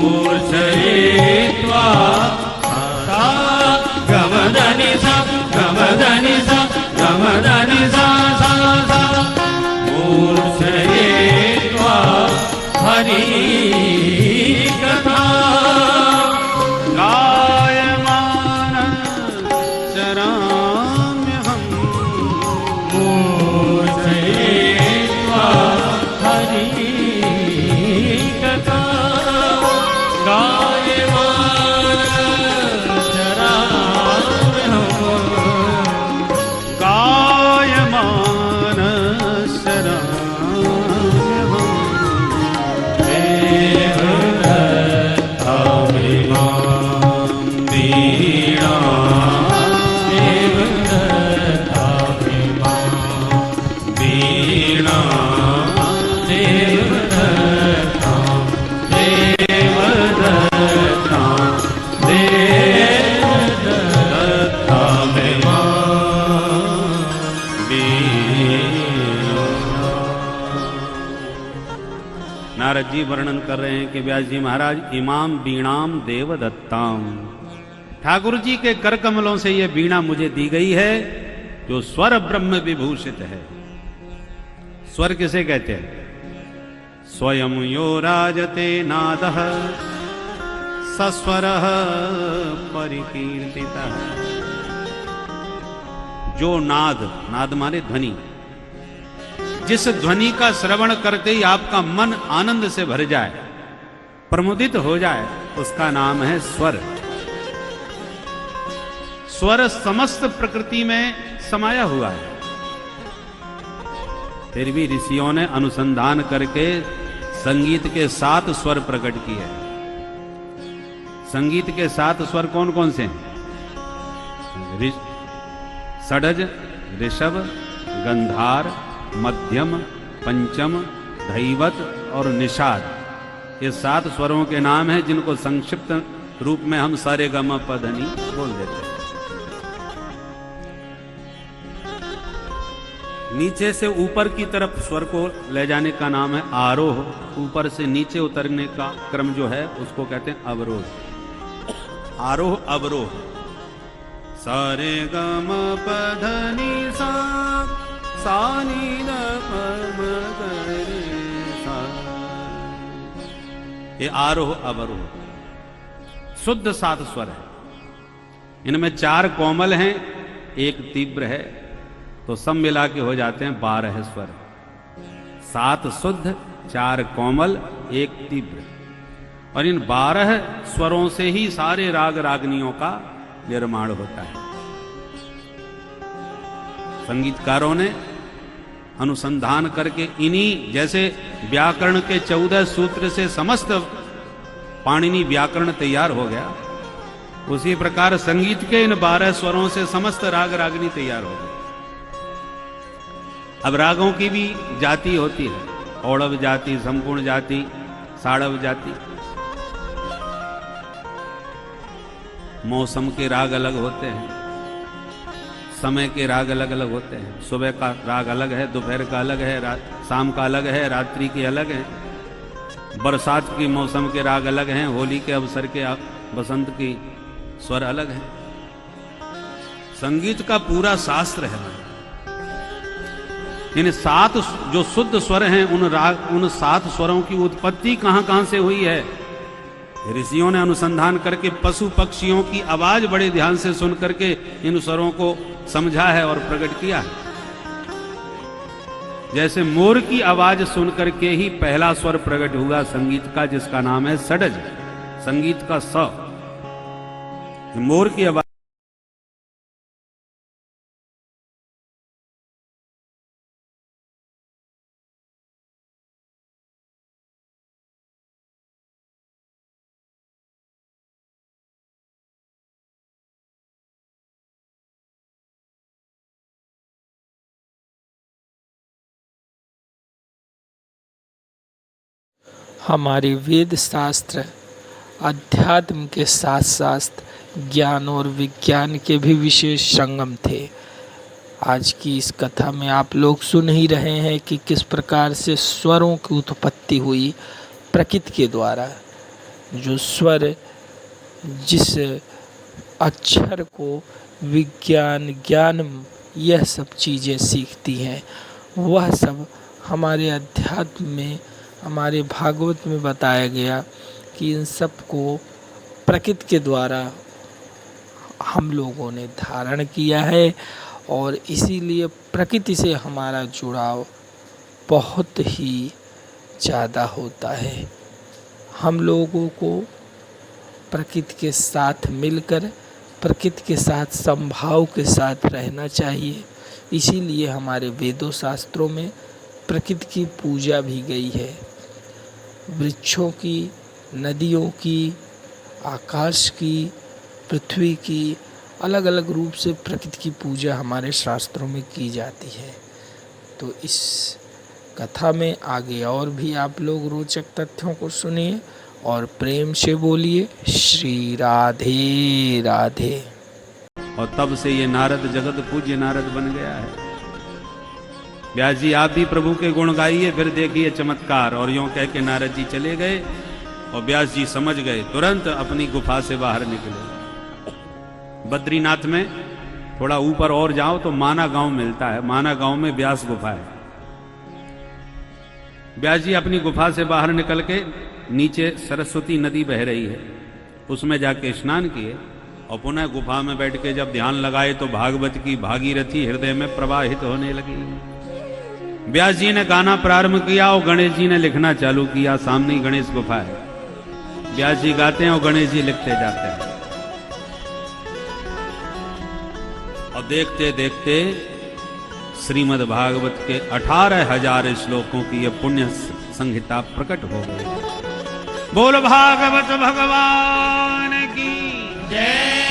मूर्छयित्वा सा गमदनि सा गमदनि सा गमदनि सा सा सा मूर्छयित्वा हरि कथा गायमान चराम्यहम् मूर्छयित्वा हरि कथा गायमान चराम्यहम् गायमान चराम्यहम् देवदत्ता में मां वीणा देवदत्ता में मां वीणा देवदत्ता देवदत्ता देवदत्ता में मां वीणा। नारद जी वर्णन कर रहे हैं कि व्यास जी महाराज इमाम वीणाम देवदत्ताम, ठाकुर जी के कर कमलों से यह वीणा मुझे दी गई है जो स्वर ब्रह्म विभूषित है। स्वर किसे कहते हैं? स्वयं यो राजते नादः सस्वरः परिकीर्तितः। जो नाद, नाद माने ध्वनि, जिस ध्वनि का श्रवण करते ही आपका मन आनंद से भर जाए, प्रमुदित हो जाए, उसका नाम है स्वर। स्वर समस्त प्रकृति में समाया हुआ है। फिर भी ऋषियों ने अनुसंधान करके संगीत के 7 स्वर प्रकट किए। संगीत के 7 स्वर कौन कौन से हैं? षडज, ऋषभ, गंधार, मध्यम, पंचम, धैवत और निषाद। ये 7 स्वरों के नाम हैं जिनको संक्षिप्त रूप में हम सारे ग म प ध नि बोल देते हैं। नीचे से ऊपर की तरफ स्वर को ले जाने का नाम है आरोह। ऊपर से नीचे उतरने का क्रम जो है उसको कहते हैं अवरोह। आरोह अवरोह। सारे ग म प ध नि सा सा नि ध प म ग रे सा। ये आरोह अवरोह शुद्ध 7 स्वर है। इनमें 4 कोमल हैं, 1 तीव्र है, तो सब मिला के हो जाते हैं 12 स्वर। 7 शुद्ध, 4 कोमल, 1 तीव्र। और इन 12 स्वरों से ही सारे राग रागनियों का निर्माण होता है। संगीतकारों ने अनुसंधान करके इन्हीं, जैसे व्याकरण के 14 सूत्र से समस्त पाणिनि व्याकरण तैयार हो गया, उसी प्रकार संगीत के इन 12 स्वरों से समस्त राग रागनी तैयार हो गए। अब रागों की भी जाति होती है, औड़व जाति, संपूर्ण जाति, साड़व जाति। मौसम के राग अलग होते हैं, समय के राग अलग अलग होते हैं। सुबह का राग अलग है, दोपहर का अलग है, शाम का अलग है, रात्रि के अलग है। बरसात के मौसम के राग अलग हैं, होली के अवसर के बसंत की स्वर अलग है। संगीत का पूरा शास्त्र है। इन 7 जो शुद्ध स्वर हैं, उन 7 स्वरों की उत्पत्ति कहां कहां से हुई है, ऋषियों ने अनुसंधान करके पशु पक्षियों की आवाज बड़े ध्यान से सुन करके इन स्वरों को समझा है और प्रकट किया है। जैसे मोर की आवाज सुन करके ही पहला स्वर प्रकट हुआ संगीत का, जिसका नाम है षडज, संगीत का स। मोर की आवाज हमारे वेद शास्त्र अध्यात्म के साथ साथ ज्ञान और विज्ञान के भी विशेष संगम थे। आज की इस कथा में आप लोग सुन ही रहे हैं कि किस प्रकार से स्वरों की उत्पत्ति हुई प्रकृति के द्वारा। जो स्वर जिस अक्षर को विज्ञान, ज्ञान, यह सब चीज़ें सीखती हैं, वह सब हमारे अध्यात्म में, हमारे भागवत में बताया गया कि इन सब को प्रकृति के द्वारा हम लोगों ने धारण किया है। और इसीलिए प्रकृति से हमारा जुड़ाव बहुत ही ज़्यादा होता है। हम लोगों को प्रकृति के साथ मिलकर, प्रकृति के साथ समभाव के साथ रहना चाहिए। इसीलिए हमारे वेदों शास्त्रों में प्रकृति की पूजा भी गई है। वृक्षों की, नदियों की, आकाश की, पृथ्वी की, अलग अलग रूप से प्रकृति की पूजा हमारे शास्त्रों में की जाती है। तो इस कथा में आगे और भी आप लोग रोचक तथ्यों को सुनिए और प्रेम से बोलिए श्री राधे राधे। और तब से ये नारद जगत पूज्य नारद बन गया है। व्यास जी आप भी प्रभु के गुण गाइए, फिर देखिए चमत्कार। और यूं कह के नारद जी चले गए और व्यास जी समझ गए, तुरंत अपनी गुफा से बाहर निकले। बद्रीनाथ में थोड़ा ऊपर और जाओ तो माना गांव मिलता है। माना गांव में व्यास गुफा है। व्यास जी अपनी गुफा से बाहर निकल के नीचे सरस्वती नदी बह रही है, उसमें जाके स्नान किए और पुनः गुफा में बैठ के जब ध्यान लगाए तो भागवत की भागीरथी हृदय में प्रवाहित होने लगी। व्यास जी ने गाना प्रारंभ किया और गणेश जी ने लिखना चालू किया। सामने ही गणेश गुफा है। व्यास जी गाते हैं और गणेश जी लिखते जाते हैं। और देखते देखते श्रीमद् भागवत के 18,000 श्लोकों की यह पुण्य संहिता प्रकट हो गई। बोल भागवत भगवान की जय।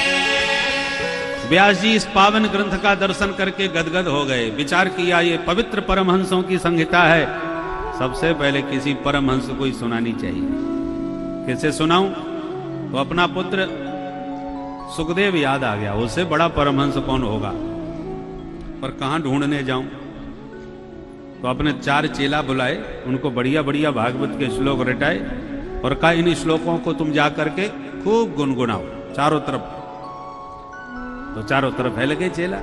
व्यास जी इस पावन ग्रंथ का दर्शन करके गदगद हो गए। विचार किया ये पवित्र परमहंसों की संहिता है, सबसे पहले किसी परमहंस को ही सुनानी चाहिए। किसे सुनाऊं? तो अपना पुत्र सुखदेव याद आ गया। उससे बड़ा परमहंस कौन होगा, पर कहां ढूंढने जाऊं? तो अपने 4 चेला बुलाए, उनको बढ़िया बढ़िया भागवत के श्लोक रटाए और कहा इन श्लोकों को तुम जा करके खूब गुनगुनाओ चारों तरफ। तो चारों तरफ फैल गए चेला।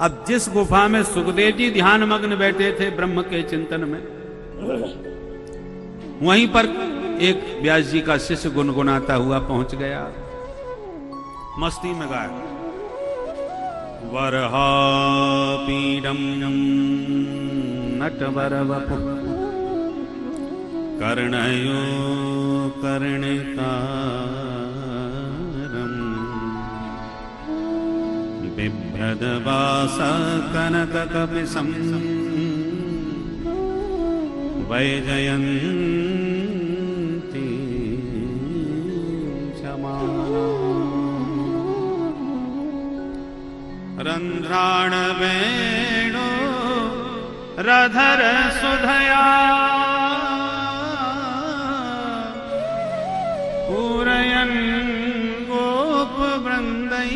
अब जिस गुफा में सुखदेव जी ध्यान मग्न बैठे थे ब्रह्म के चिंतन में, वहीं पर एक व्यास जी का शिष्य गुनगुनाता हुआ पहुंच गया, मस्ती में गाया, वरहापीडम नटवर वपु कर्णयो कर्णिकारम बिभ्रदवास कनक कपिसं वैजयन्ती क्षमाला रंध्राण वेणु रधर सुधया पूरयन् गोप वृंदै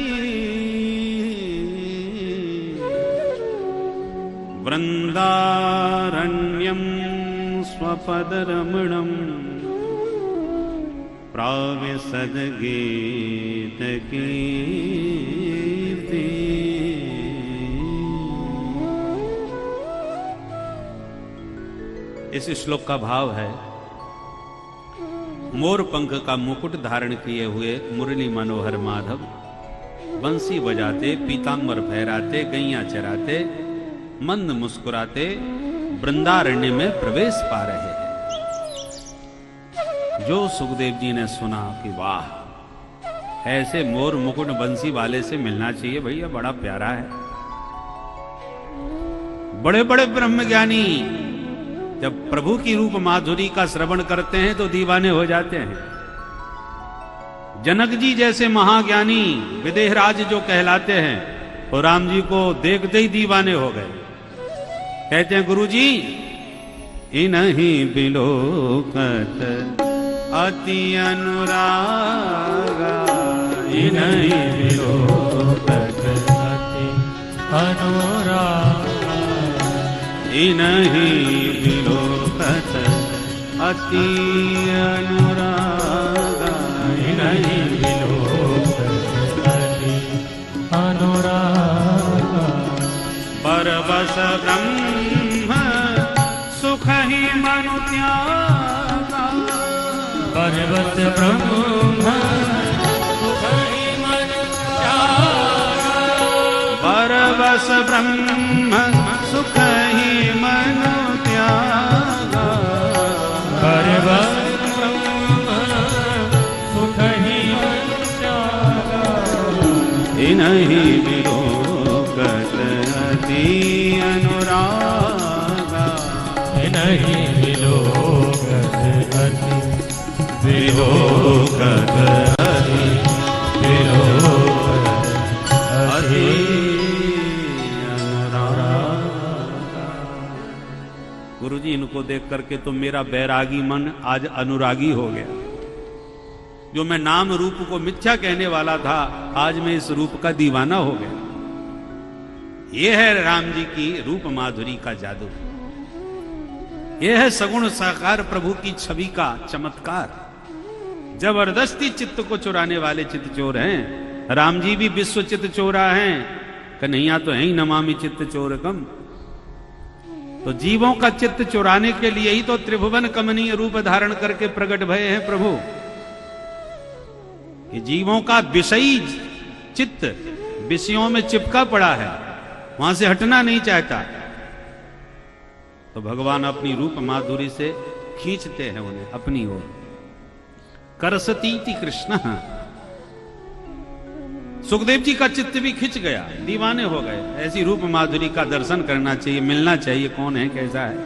वृंदारण्यं स्वपदरमणं प्राविशद गीत कीर्ति। इस श्लोक का भाव है, मोर पंख का मुकुट धारण किए हुए मुरली मनोहर माधव बंसी बजाते, पीतांबर फहराते, गैया चराते, मंद मुस्कुराते वृंदारण्य में प्रवेश पा रहे हैं। जो सुखदेव जी ने सुना कि वाह, ऐसे मोर मुकुट बंसी वाले से मिलना चाहिए भैया, बड़ा प्यारा है। बड़े बड़े ब्रह्मज्ञानी जब प्रभु की रूप माधुरी का श्रवण करते हैं तो दीवाने हो जाते हैं। जनक जी जैसे महाज्ञानी विदेहराज जो कहलाते हैं, और राम जी को देखते ही दीवाने हो गए। कहते हैं गुरुजी, इन्हीं बिलोकत अति अनुरागा, इन्हीं बिलोकत अति अनुरागा, इन्हीं बिलोकत अति अनुरागा, इन्हीं बिलोकत अति अनुरागा। परवश ब्रह्म सुख ही मनु त्यागा, परवश ब्रह्म सुख ही मनु त्यागा, परवश ब्रह्म सुख ही मनु त्यागा, परवश ब्रह्म सुख ही मनु त्यागा, इन्हीं बिलोकत अति अनुरागा, इन्हीं बिलोकत अति बिलोकत अति बिलोकत अति अनुरागा। गुरुजी, इनको देख करके तो मेरा बैरागी मन आज अनुरागी हो गया। जो मैं नाम रूप को मिथ्या कहने वाला था, आज मैं इस रूप का दीवाना हो गया। यह है राम जी की रूप माधुरी का जादू। यह है सगुण साकार प्रभु की छवि का चमत्कार। जबरदस्ती चित्त को चुराने वाले चित्त चोर हैं। राम जी भी विश्व चित्त चोरा हैं, कन्हैया तो है ही नमामि चित्त चोरकम। तो जीवों का चित्त चुराने के लिए ही तो त्रिभुवन कमनीय रूप धारण करके प्रकट भये हैं प्रभु। कि जीवों का विषयी चित्त विषयों में चिपका पड़ा है, वहां से हटना नहीं चाहता। तो भगवान अपनी रूप माधुरी से खींचते हैं उन्हें अपनी ओर। करसतीति कृष्ण। सुखदेव जी का चित्त भी खिंच गया, दीवाने हो गए। ऐसी रूप माधुरी का दर्शन करना चाहिए, मिलना चाहिए, कौन है, कैसा है।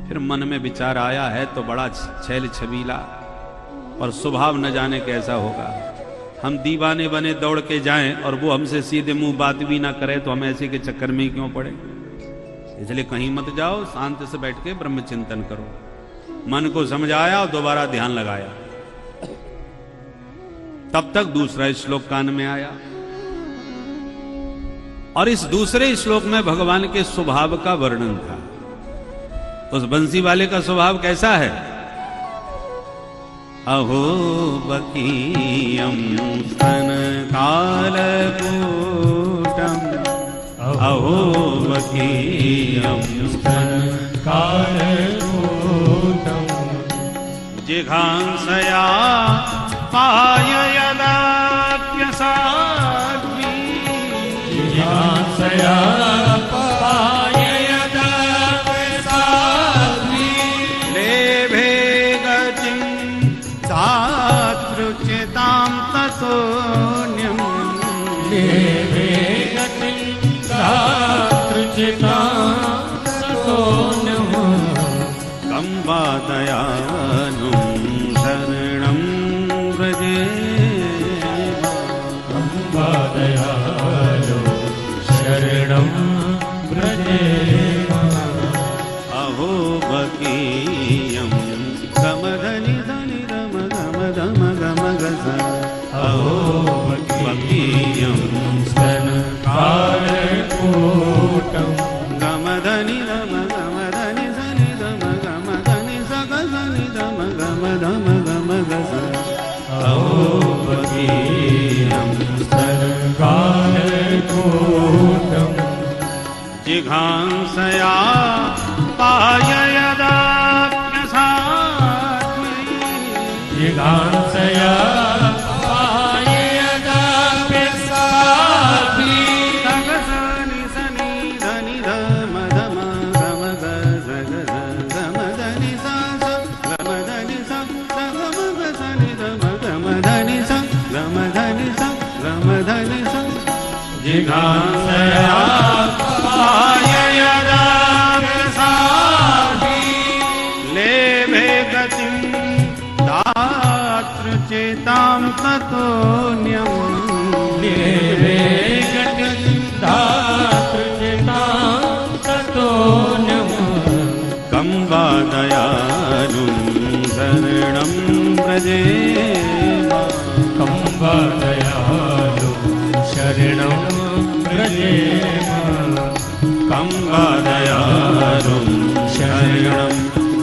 फिर मन में विचार आया है तो बड़ा छैल छबीला, और स्वभाव न जाने कैसा होगा। हम दीवाने बने दौड़ के जाएं और वो हमसे सीधे मुंह बात भी ना करे, तो हम ऐसे के चक्कर में ही क्यों पड़े। इसलिए कहीं मत जाओ, शांति से बैठ के ब्रह्म चिंतन करो। मन को समझाया और दोबारा ध्यान लगाया। तब तक दूसरा श्लोक कान में आया और इस दूसरे श्लोक में भगवान के स्वभाव का वर्णन था। उस बंसी वाले का स्वभाव कैसा है? अहो बकीयम स्तन कालकूटम, अहो बकीयम स्तन कालकूटम, जिघांसया पाय यदाप्यसाध्वी, जिघांसया पाय यदाप्यसाध्वी, लेभे गतिं तातृचितां ततोऽन्यं, लेभे गतिं तातृचितां ततोऽन्यं, कं वा दयालुं शरणं व्रजेम, कं वा दयालुं शरणं व्रजेम, अहो बकीयं गमधनि धनि गम गम गम गम गस, अहो बकीयं स्तन कालकूटं, गमधनि गम गमधनि धनि गम गम धनि सग धनि गम गम धम गम गस, अहो बकीयं स्तन कालकूटं, जिघांसया पाय यदाप्यसाध्वी, जिघांसया पाय यदाप्यसाध्वी, सग सनि सनि धनि धम धम गम ग सग गम धनि सा गम धनि सा गम ग सनि धम गम धनि सा गम धनि सा गम धनि सा, जिघांसया पाय यदाप्यसाध्वी, लेभे गतिं तातृचितां ततोऽन्यं, लेभे गतिं तातृचितां ततोऽन्यं, कं वा दयालुं शरणं व्रजेम, कं वा दयालुं शरणं व्रजेम, कं वा दयालुं शरणं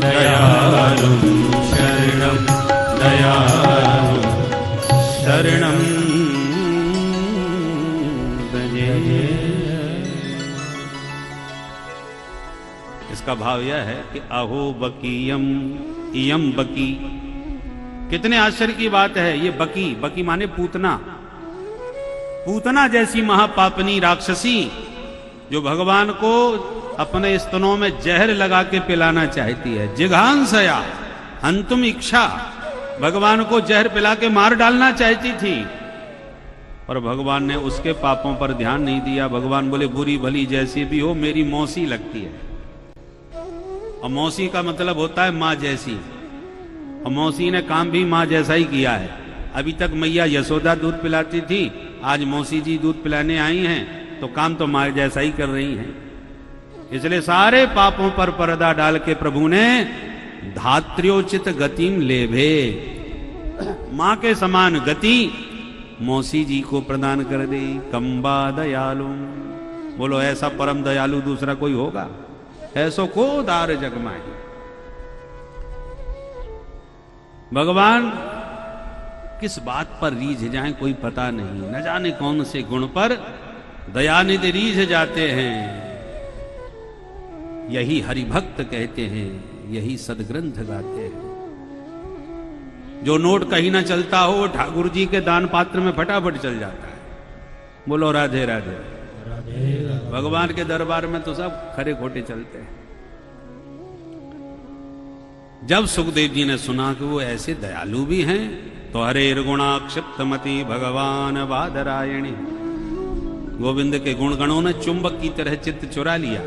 दयालुं शरणं दयालुं शरणं व्रजेम। इसका भाव यह है कि अहो बकीयम, इयम बकी। कितने आश्चर्य की बात है। ये बकी, बकी माने पूतना, पूतना जैसी महापापनी राक्षसी जो भगवान को अपने स्तनों में जहर लगा के पिलाना चाहती है। जिघांसया, हंतुम इच्छा, भगवान को जहर पिला के मार डालना चाहती थी, पर भगवान ने उसके पापों पर ध्यान नहीं दिया। भगवान बोले बुरी भली जैसी भी हो मेरी मौसी लगती है, और मौसी का मतलब होता है माँ जैसी, और मौसी ने काम भी माँ जैसा ही किया है। अभी तक मैया यशोदा दूध पिलाती थी, आज मौसी जी दूध पिलाने आई हैं, तो काम तो माँ जैसा ही कर रही हैं। इसलिए सारे पापों पर पर्दा डाल के प्रभु ने धात्र्योचित गतिम लेभे, माँ के समान गति मौसी जी को प्रदान कर दी। कंबा दयालु, बोलो ऐसा परम दयालु दूसरा कोई होगा? ऐसो को दार जगमाए। भगवान किस बात पर रीझ जाए कोई पता नहीं, न जाने कौन से गुण पर दयानिधि रीझ जाते हैं। यही हरिभक्त कहते हैं, यही सदग्रंथ गाते हैं। जो नोट कहीं ना चलता हो ठाकुर जी के दान पात्र में फटाफट चल जाता है। बोलो राधे राधे। भगवान के दरबार में तो सब खरे खोटे चलते हैं। जब सुखदेव जी ने सुना कि वो ऐसे दयालु भी हैं, तो हरे गुणाक्षिप्तमति भगवान बादरायणी, गोविंद के गुणगणों ने चुंबक की तरह चित्त चुरा लिया।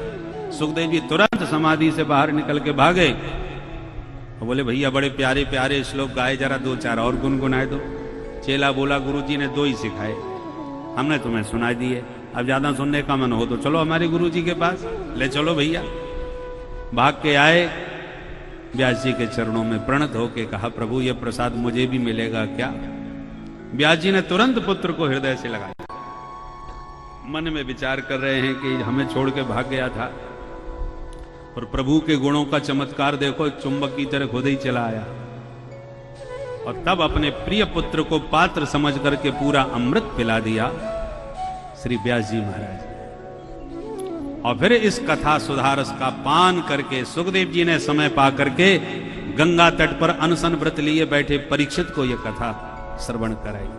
सुखदेव जी तुरंत समाधि से बाहर निकल के भागे और बोले भैया बड़े प्यारे प्यारे श्लोक गाए, जरा दो चार और गुनगुनाए दो। चेला बोला गुरुजी ने दो ही सिखाए, हमने तुम्हें सुना दिए, अब ज्यादा सुनने का मन हो तो चलो हमारे गुरुजी के पास, ले चलो भैया। भाग के आए, व्यास जी के चरणों में प्रणत होके कहा, प्रभु ये प्रसाद मुझे भी मिलेगा क्या? व्यास जी ने तुरंत पुत्र को हृदय से लगाया। मन में विचार कर रहे हैं कि हमें छोड़ के भाग गया था, और प्रभु के गुणों का चमत्कार देखो, चुंबक की तरह खुद ही चला आया, और तब अपने प्रिय पुत्र को पात्र समझ करके पूरा अमृत पिला दिया श्री व्यास जी महाराज। और फिर इस कथा सुधारस का पान करके सुखदेव जी ने समय पा करके गंगा तट पर अनशन व्रत लिए बैठे परीक्षित को यह कथा श्रवण कराई।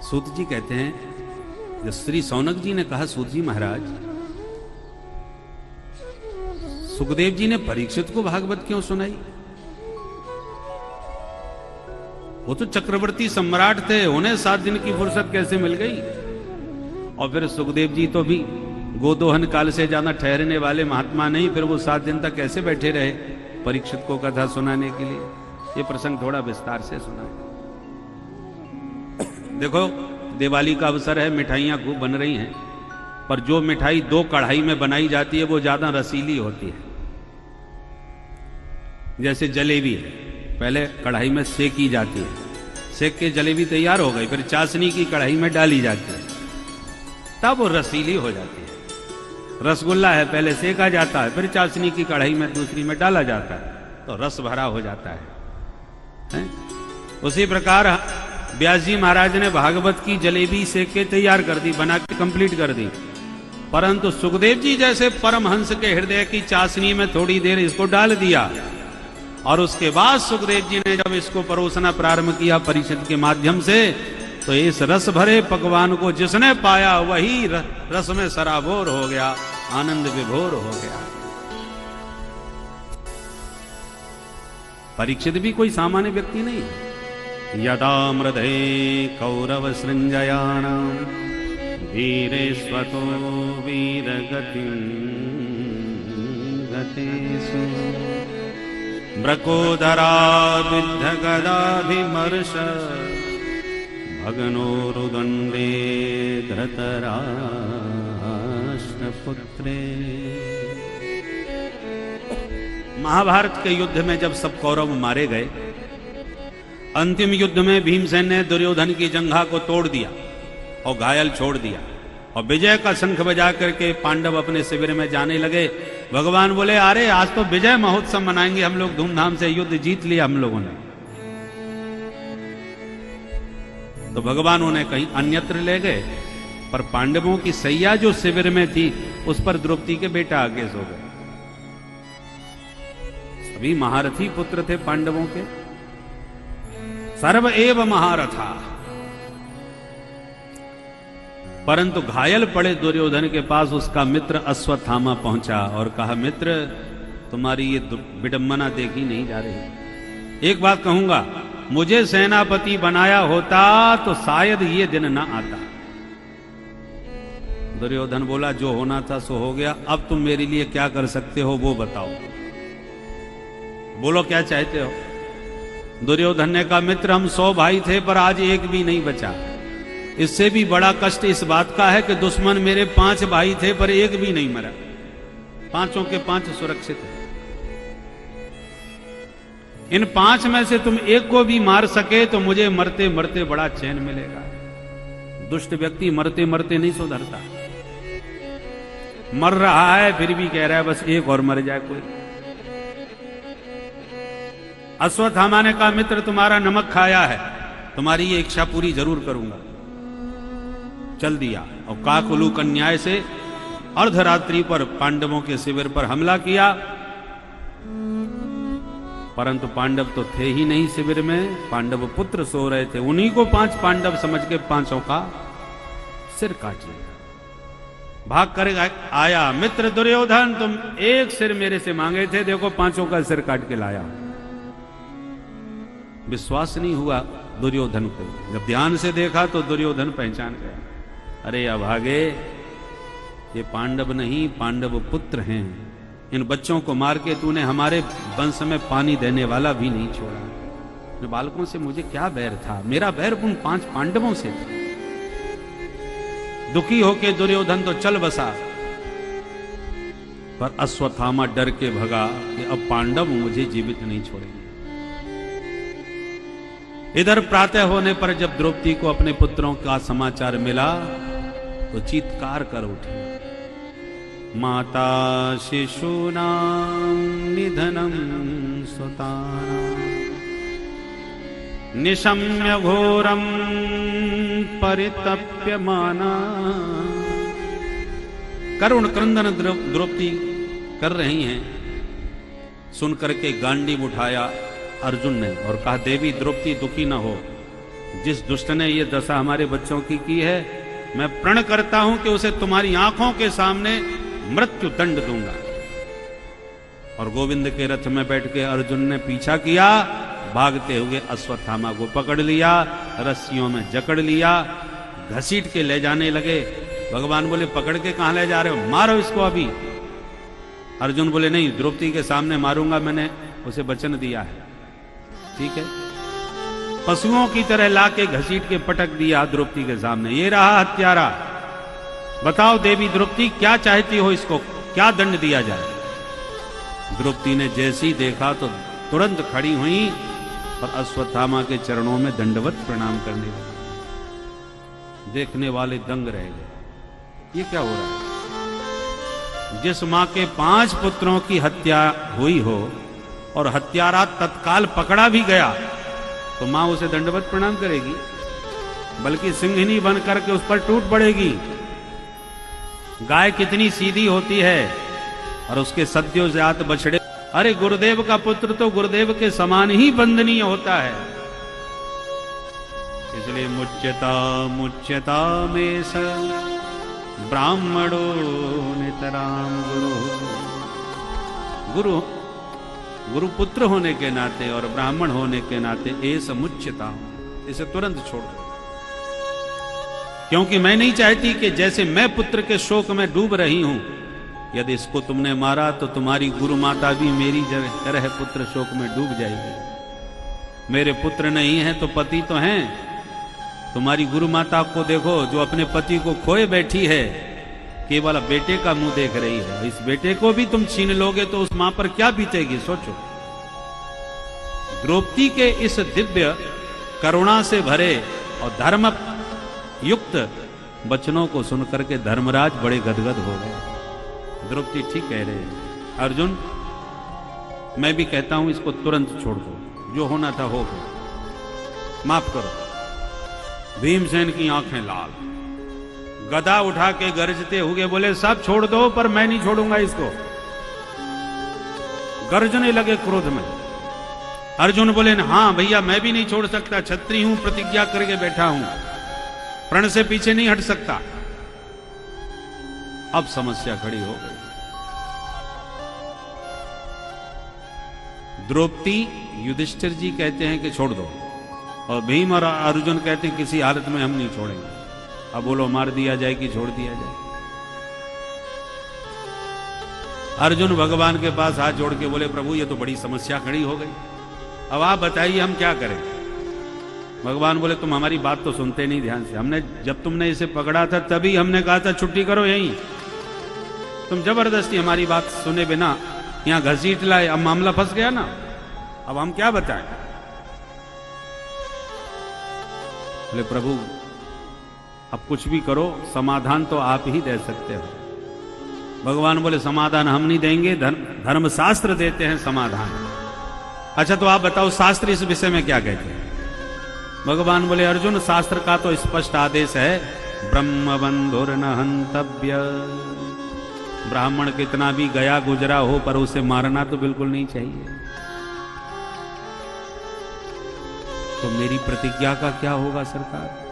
सूत जी कहते हैं, जब श्री सौनक जी ने कहा, सूत जी महाराज, सुखदेव जी ने परीक्षित को भागवत क्यों सुनाई? वो तो चक्रवर्ती सम्राट थे, उन्हें 7 दिन की फुर्सत कैसे मिल गई? और फिर सुखदेव जी तो भी गोदोहन काल से ज्यादा ठहरने वाले महात्मा नहीं, फिर वो 7 दिन तक कैसे बैठे रहे परीक्षित को कथा सुनाने के लिए? ये प्रसंग थोड़ा विस्तार से सुना। देखो, दिवाली का अवसर है, मिठाइयां खूब बन रही हैं, पर जो मिठाई 2 कढ़ाई में बनाई जाती है वो ज्यादा रसीली होती है। जैसे जलेबी है, पहले कढ़ाई में सेकी जाती है, सेक के जलेबी तैयार हो गई, फिर चाशनी की कढ़ाई में डाली जाती है, तब वो रसीली हो जाती है। रसगुल्ला है, पहले सेका जाता है, फिर चाशनी की कढ़ाई में दूसरी में डाला जाता है, तो रस भरा हो जाता है? उसी प्रकार व्यास जी महाराज ने भागवत की जलेबी सेक के तैयार कर दी, बना के कंप्लीट कर दी, परंतु सुखदेव जी जैसे परमहंस के हृदय की चाशनी में थोड़ी देर इसको डाल दिया, और उसके बाद सुखदेव जी ने जब इसको परोसना प्रारंभ किया परीक्षित के माध्यम से, तो इस रस भरे पकवान को जिसने पाया वही रस में सराबोर हो गया, आनंद विभोर हो गया। परीक्षित भी कोई सामान्य व्यक्ति नहीं है। यदा मृधे कौरव सृंजयाणाम वीरे स्वतो वीरगतिं गतेषु ब्रकोदरा विद्ध गदाभिमर्श भगनोरुदंडे धृतराष्ट्रपुत्रे। महाभारत के युद्ध में जब सब कौरव मारे गए, अंतिम युद्ध में भीमसेन ने दुर्योधन की जंघा को तोड़ दिया और घायल छोड़ दिया, और विजय का शंख बजा करके पांडव अपने शिविर में जाने लगे। भगवान बोले, अरे आज तो विजय महोत्सव मनाएंगे हम लोग, धूमधाम से युद्ध जीत लिया हम लोगों ने। तो भगवान उन्हें कहीं अन्यत्र ले गए, पर पांडवों की सैया जो शिविर में थी उस पर द्रौपदी के बेटा आगे सो गए। सभी महारथी पुत्र थे पांडवों के, सर्व एव महारथा, परंतु घायल पड़े दुर्योधन के पास उसका मित्र अश्वत्थामा पहुंचा और कहा, मित्र तुम्हारी ये विडंबना देखी नहीं जा रही। एक बात कहूंगा, मुझे सेनापति बनाया होता तो शायद ये दिन ना आता। दुर्योधन बोला, जो होना था सो हो गया, अब तुम मेरे लिए क्या कर सकते हो वो बताओ, बोलो क्या चाहते हो। दुर्योधन ने कहा, मित्र हम 100 भाई थे पर आज एक भी नहीं बचा। इससे भी बड़ा कष्ट इस बात का है कि दुश्मन मेरे 5 भाई थे पर एक भी नहीं मरा, 5 के 5 सुरक्षित है। इन 5 में से तुम एक को भी मार सके तो मुझे मरते मरते बड़ा चैन मिलेगा। दुष्ट व्यक्ति मरते मरते नहीं सुधरता, मर रहा है फिर भी कह रहा है बस एक और मर जाए कोई। अश्वत्थामा ने कहा, मित्र तुम्हारा नमक खाया है, तुम्हारी ये इच्छा पूरी जरूर करूंगा। चल दिया और काकुलु कन्याय से अर्धरात्रि पर पांडवों के शिविर पर हमला किया, परंतु पांडव तो थे ही नहीं शिविर में, पांडव पुत्र सो रहे थे। उन्हीं को 5 पांडव समझ के 5 का सिर काट लिया। भाग कर आया, मित्र दुर्योधन तुम एक सिर मेरे से मांगे थे, देखो 5 का सिर काट के लाया। विश्वास नहीं हुआ दुर्योधन को, जब ध्यान से देखा तो दुर्योधन पहचान गया, अरे अभागे ये पांडव नहीं पांडव पुत्र हैं, इन बच्चों को मार के तूने हमारे वंश में पानी देने वाला भी नहीं छोड़ा। इन बालकों से मुझे क्या बैर था, मेरा बैर उन 5 पांडवों से था। दुखी होके दुर्योधन तो चल बसा पर अश्वत्थामा डर के भगा कि अब पांडव मुझे जीवित नहीं छोड़ेंगे। इधर प्रातः होने पर जब द्रौपदी को अपने पुत्रों का समाचार मिला तो चीत्कार कर उठी, माता शिशूनां निधनं सुतानां निशम्य घोरं परितप्यमाना। करुण क्रंदन द्रौपदी कर रही हैं। सुन करके गांडीव उठाया अर्जुन ने और कहा, देवी द्रौपदी दुखी न हो, जिस दुष्ट ने ये दशा हमारे बच्चों की है, मैं प्रण करता हूं कि उसे तुम्हारी आंखों के सामने मृत्यु दंड दूंगा। और गोविंद के रथ में बैठ के अर्जुन ने पीछा किया, भागते हुए अश्वत्थामा को पकड़ लिया, रस्सियों में जकड़ लिया, घसीट के ले जाने लगे। भगवान बोले, पकड़ के कहां ले जा रहे हो, मारो इसको अभी। अर्जुन बोले, नहीं, द्रौपदी के सामने मारूंगा, मैंने उसे वचन दिया है। ठीक है, पशुओं की तरह लाके घसीट के पटक दिया द्रौपदी के सामने। ये रहा हत्यारा, बताओ देवी द्रौपदी क्या चाहती हो, इसको क्या दंड दिया जाए। द्रौपदी ने जैसे ही देखा तो तुरंत खड़ी हुई और अश्वत्थामा के चरणों में दंडवत प्रणाम करने लगी। देखने वाले दंग रह गए, ये क्या हो रहा है। जिस मां के 5 पुत्रों की हत्या हुई हो और हत्यारा तत्काल पकड़ा भी गया तो मां उसे दंडवत प्रणाम करेगी, बल्कि सिंहिनी बन करके उस पर टूट पड़ेगी। गाय कितनी सीधी होती है और उसके सद्योजात बछड़े, अरे गुरुदेव का पुत्र तो गुरुदेव के समान ही वंदनीय होता है। इसलिए मुच्यता में स ब्राह्मणो नितराम गुरु पुत्र होने के नाते और ब्राह्मण होने के नाते ऐसा मुच्यता, इसे तुरंत छोड़ दो। क्योंकि मैं नहीं चाहती कि जैसे मैं पुत्र के शोक में डूब रही हूं, यदि इसको तुमने मारा तो तुम्हारी गुरु माता भी मेरी तरह पुत्र शोक में डूब जाएगी। मेरे पुत्र नहीं हैं तो पति तो हैं। तुम्हारी गुरु माता को देखो, जो अपने पति को खोए बैठी है, केवल बेटे का मुंह देख रही है। इस बेटे को भी तुम छीन लोगे तो उस मां पर क्या बीतेगी, सोचो। द्रौपदी के इस दिव्य करुणा से भरे और धर्म युक्त वचनों को सुनकर के धर्मराज बड़े गदगद हो गए। द्रौपदी ठीक कह रहे हैं। अर्जुन, मैं भी कहता हूं इसको तुरंत छोड़ दो, जो होना था हो गया, माफ करो। भीमसेन की आंखें लाल, गदा उठा के गरजते हुए बोले, सब छोड़ दो पर मैं नहीं छोड़ूंगा इसको। गरजने लगे क्रोध में। अर्जुन बोले, हां भैया, मैं भी नहीं छोड़ सकता, क्षत्रिय हूं, प्रतिज्ञा करके बैठा हूं, प्रण से पीछे नहीं हट सकता। अब समस्या खड़ी हो गई। द्रौपदी युधिष्ठिर जी कहते हैं कि छोड़ दो, और भीम और अर्जुन कहते हैं किसी हालत में हम नहीं छोड़ेंगे। अब बोलो, मार दिया जाए कि छोड़ दिया जाए। अर्जुन भगवान के पास हाथ जोड़ के बोले, प्रभु ये तो बड़ी समस्या खड़ी हो गई, अब आप बताइए हम क्या करें। भगवान बोले, तुम हमारी बात तो सुनते नहीं ध्यान से। हमने जब तुमने इसे पकड़ा था तभी हमने कहा था छुट्टी करो यहीं। तुम जबरदस्ती हमारी बात सुने बिना यहां घसीट लाए, अब मामला फंस गया ना, अब हम क्या बताएं। बोले, प्रभु अब कुछ भी करो, समाधान तो आप ही दे सकते हो। भगवान बोले, समाधान हम नहीं देंगे, धर्मशास्त्र देते हैं समाधान। अच्छा तो आप बताओ शास्त्र इस विषय में क्या कहते हैं। भगवान बोले, अर्जुन शास्त्र का तो स्पष्ट आदेश है, ब्रह्म बंधुर न हंतव्य। ब्राह्मण कितना भी गया गुजरा हो पर उसे मारना तो बिल्कुल नहीं चाहिए। तो मेरी प्रतिज्ञा का क्या होगा सरकार।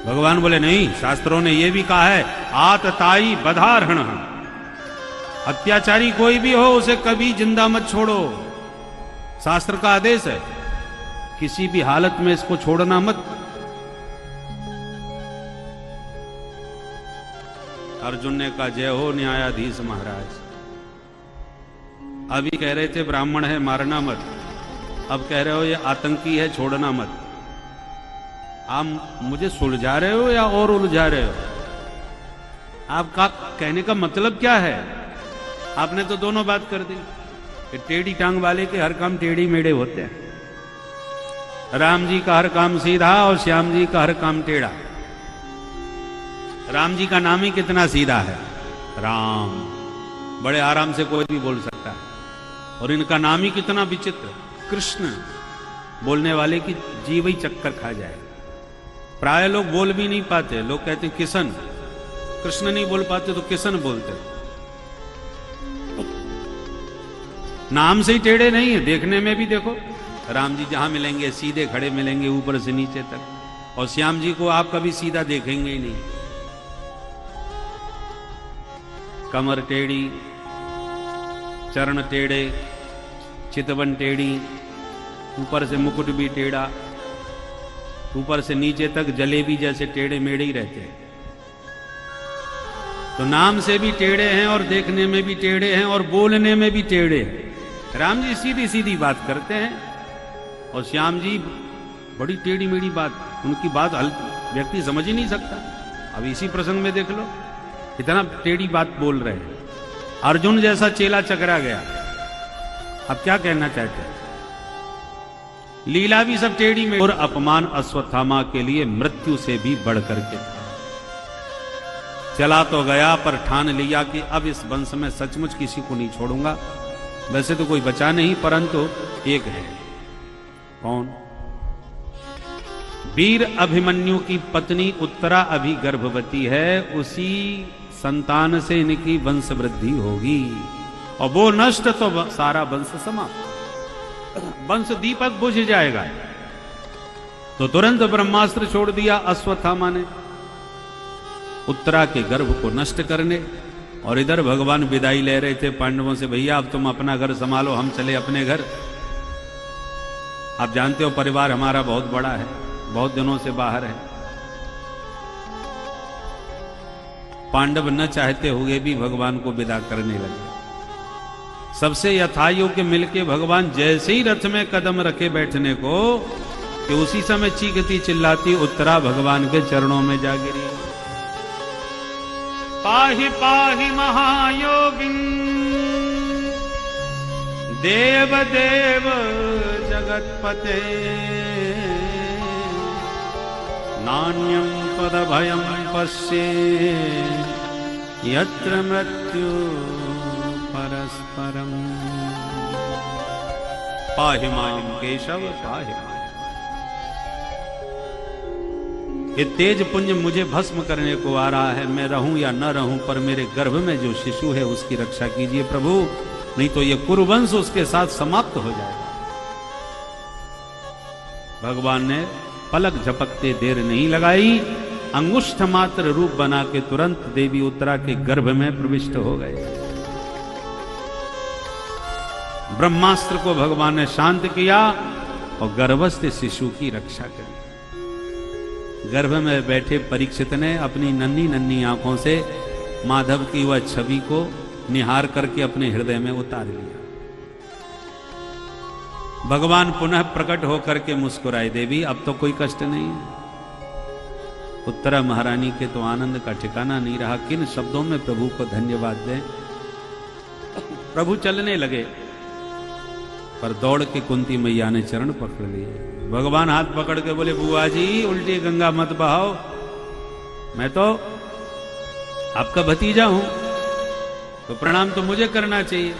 भगवान बोले, नहीं, शास्त्रों ने यह भी कहा है, आतताई बधारहण, अत्याचारी कोई भी हो उसे कभी जिंदा मत छोड़ो। शास्त्र का आदेश है, किसी भी हालत में इसको छोड़ना मत। अर्जुन ने कहा, जय हो न्यायाधीश महाराज। अभी कह रहे थे ब्राह्मण है मारना मत, अब कह रहे हो ये आतंकी है छोड़ना मत। आप मुझे सुलझा रहे हो या और उलझा रहे हो। आपका कहने का मतलब क्या है। आपने तो दोनों बात कर दी कि टेढ़ी टांग वाले के हर काम टेढ़ी मेढ़े होते हैं। राम जी का हर काम सीधा और श्याम जी का हर काम टेढ़ा। राम जी का नाम ही कितना सीधा है, राम, बड़े आराम से कोई भी बोल सकता है। और इनका नाम ही कितना विचित्र, कृष्ण, बोलने वाले की जीव ही चक्कर खा जाए। प्राय लोग बोल भी नहीं पाते, लोग कहते किशन, कृष्ण नहीं बोल पाते तो किशन बोलते। नाम से ही टेढ़े नहीं है, देखने में भी देखो राम जी जहां मिलेंगे सीधे खड़े मिलेंगे ऊपर से नीचे तक, और श्याम जी को आप कभी सीधा देखेंगे ही नहीं। कमर टेढ़ी, चरण टेढ़े, चितवन टेढ़ी, ऊपर से मुकुट भी टेढ़ा, ऊपर से नीचे तक जलेबी जैसे टेढ़े मेढ़े ही रहते हैं। तो नाम से भी टेढ़े हैं और देखने में भी टेढ़े हैं और बोलने में भी टेढ़े हैं। राम जी सीधी सीधी बात करते हैं और श्याम जी बड़ी टेढ़ी मेढ़ी बात, उनकी बात व्यक्ति समझ ही नहीं सकता। अब इसी प्रसंग में देख लो, इतना टेढ़ी बात बोल रहे हैं। अर्जुन जैसा चेला चकरा गया, अब क्या कहना चाहते हैं। लीला भी सब टेढ़ी में, और अपमान अश्वत्थामा के लिए मृत्यु से भी बढ़ करके था। चला तो गया पर ठान लिया कि अब इस वंश में सचमुच किसी को नहीं छोड़ूंगा। वैसे तो कोई बचा नहीं, परंतु एक है। कौन? वीर अभिमन्यु की पत्नी उत्तरा अभी गर्भवती है, उसी संतान से इनकी वंश वृद्धि होगी, और वो नष्ट तो सारा वंश समाप्त, वंश दीपक बुझ जाएगा। तो तुरंत ब्रह्मास्त्र छोड़ दिया अश्वत्थामा ने उत्तरा के गर्भ को नष्ट करने। और इधर भगवान विदाई ले रहे थे पांडवों से, भैया अब तुम अपना घर संभालो, हम चले अपने घर। आप जानते हो परिवार हमारा बहुत बड़ा है, बहुत दिनों से बाहर है। पांडव न चाहते हुए भी भगवान को विदा करने लगे। सबसे यथायोग्य मिलके भगवान जैसे ही रथ में कदम रखे बैठने को, कि उसी समय चीखती चिल्लाती उत्तरा भगवान के चरणों में जा गिरी। पाहि पाहि महायोगिन देव देव जगतपते, नान्यं पदभयं पश्ये यत्र मृत्यु परस्परम। पाहि मां केशव पाहि मां। ये तेज पुंज मुझे भस्म करने को आ रहा है, मैं रहूं या न रहूं, पर मेरे गर्भ में जो शिशु है उसकी रक्षा कीजिए प्रभु, नहीं तो ये कुरुवंश उसके साथ समाप्त हो जाएगा। भगवान ने पलक झपकते देर नहीं लगाई, अंगुष्ठ मात्र रूप बना के तुरंत देवी उत्तरा के गर्भ में प्रविष्ट हो गए। ब्रह्मास्त्र को भगवान ने शांत किया और गर्भस्थ शिशु की रक्षा करी। गर्भ में बैठे परीक्षित ने अपनी नन्ही नन्ही आंखों से माधव की वह छवि को निहार करके अपने हृदय में उतार लिया। भगवान पुनः प्रकट होकर के मुस्कुराए, देवी अब तो कोई कष्ट नहीं है। उत्तरा महारानी के तो आनंद का ठिकाना नहीं रहा, किन शब्दों में प्रभु को धन्यवाद दें। प्रभु चलने लगे, पर दौड़ के कुंती मैया ने चरण पकड़ लिए। भगवान हाथ पकड़ के बोले, बुआ जी उल्टी गंगा मत बहाओ, मैं तो आपका भतीजा हूं, तो प्रणाम तो मुझे करना चाहिए।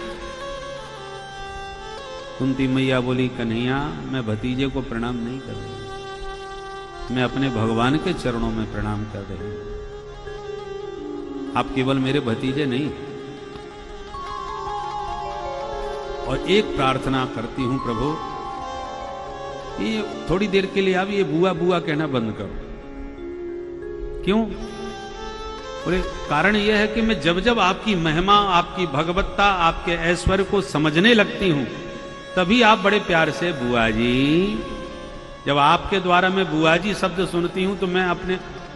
कुंती मैया बोली, कन्हैया मैं भतीजे को प्रणाम नहीं कर रही, मैं अपने भगवान के चरणों में प्रणाम कर रही हूं। आप केवल मेरे भतीजे नहीं, और एक प्रार्थना करती हूं प्रभु, ये थोड़ी देर के लिए आप ये बुआ बुआ कहना बंद करो। क्यों? बोले कारण यह है कि मैं जब जब आपकी महिमा, आपकी भगवत्ता, आपके ऐश्वर्य को समझने लगती हूं, तभी आप बड़े प्यार से बुआ जी, जब आपके द्वारा मैं बुआ जी शब्द सुनती हूं तो मैं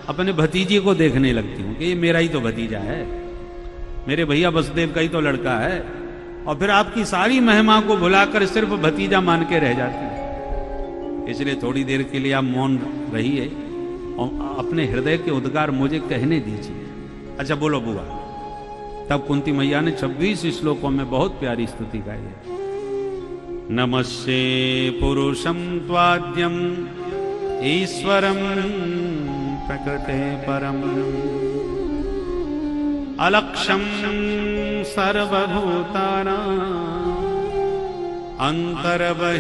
अपने भतीजे को देखने लगती हूं कि ये मेरा ही तो भतीजा है, मेरे भैया वसुदेव का ही तो लड़का है, और फिर आपकी सारी महिमा को भुलाकर सिर्फ भतीजा मान के रह जाती हूं। इसलिए थोड़ी देर के लिए आप मौन रहिए और अपने हृदय के उद्गार मुझे कहने दीजिए। अच्छा बोलो बुआ। तब कुंती मैया ने 26 श्लोकों में बहुत प्यारी स्तुति गाई है। नमस्ते पुरुषं त्वाद्यम ईश्वरं प्रकृते परम अलक्षं सर्वभूतानां अन्तर्बहिरवस्थितं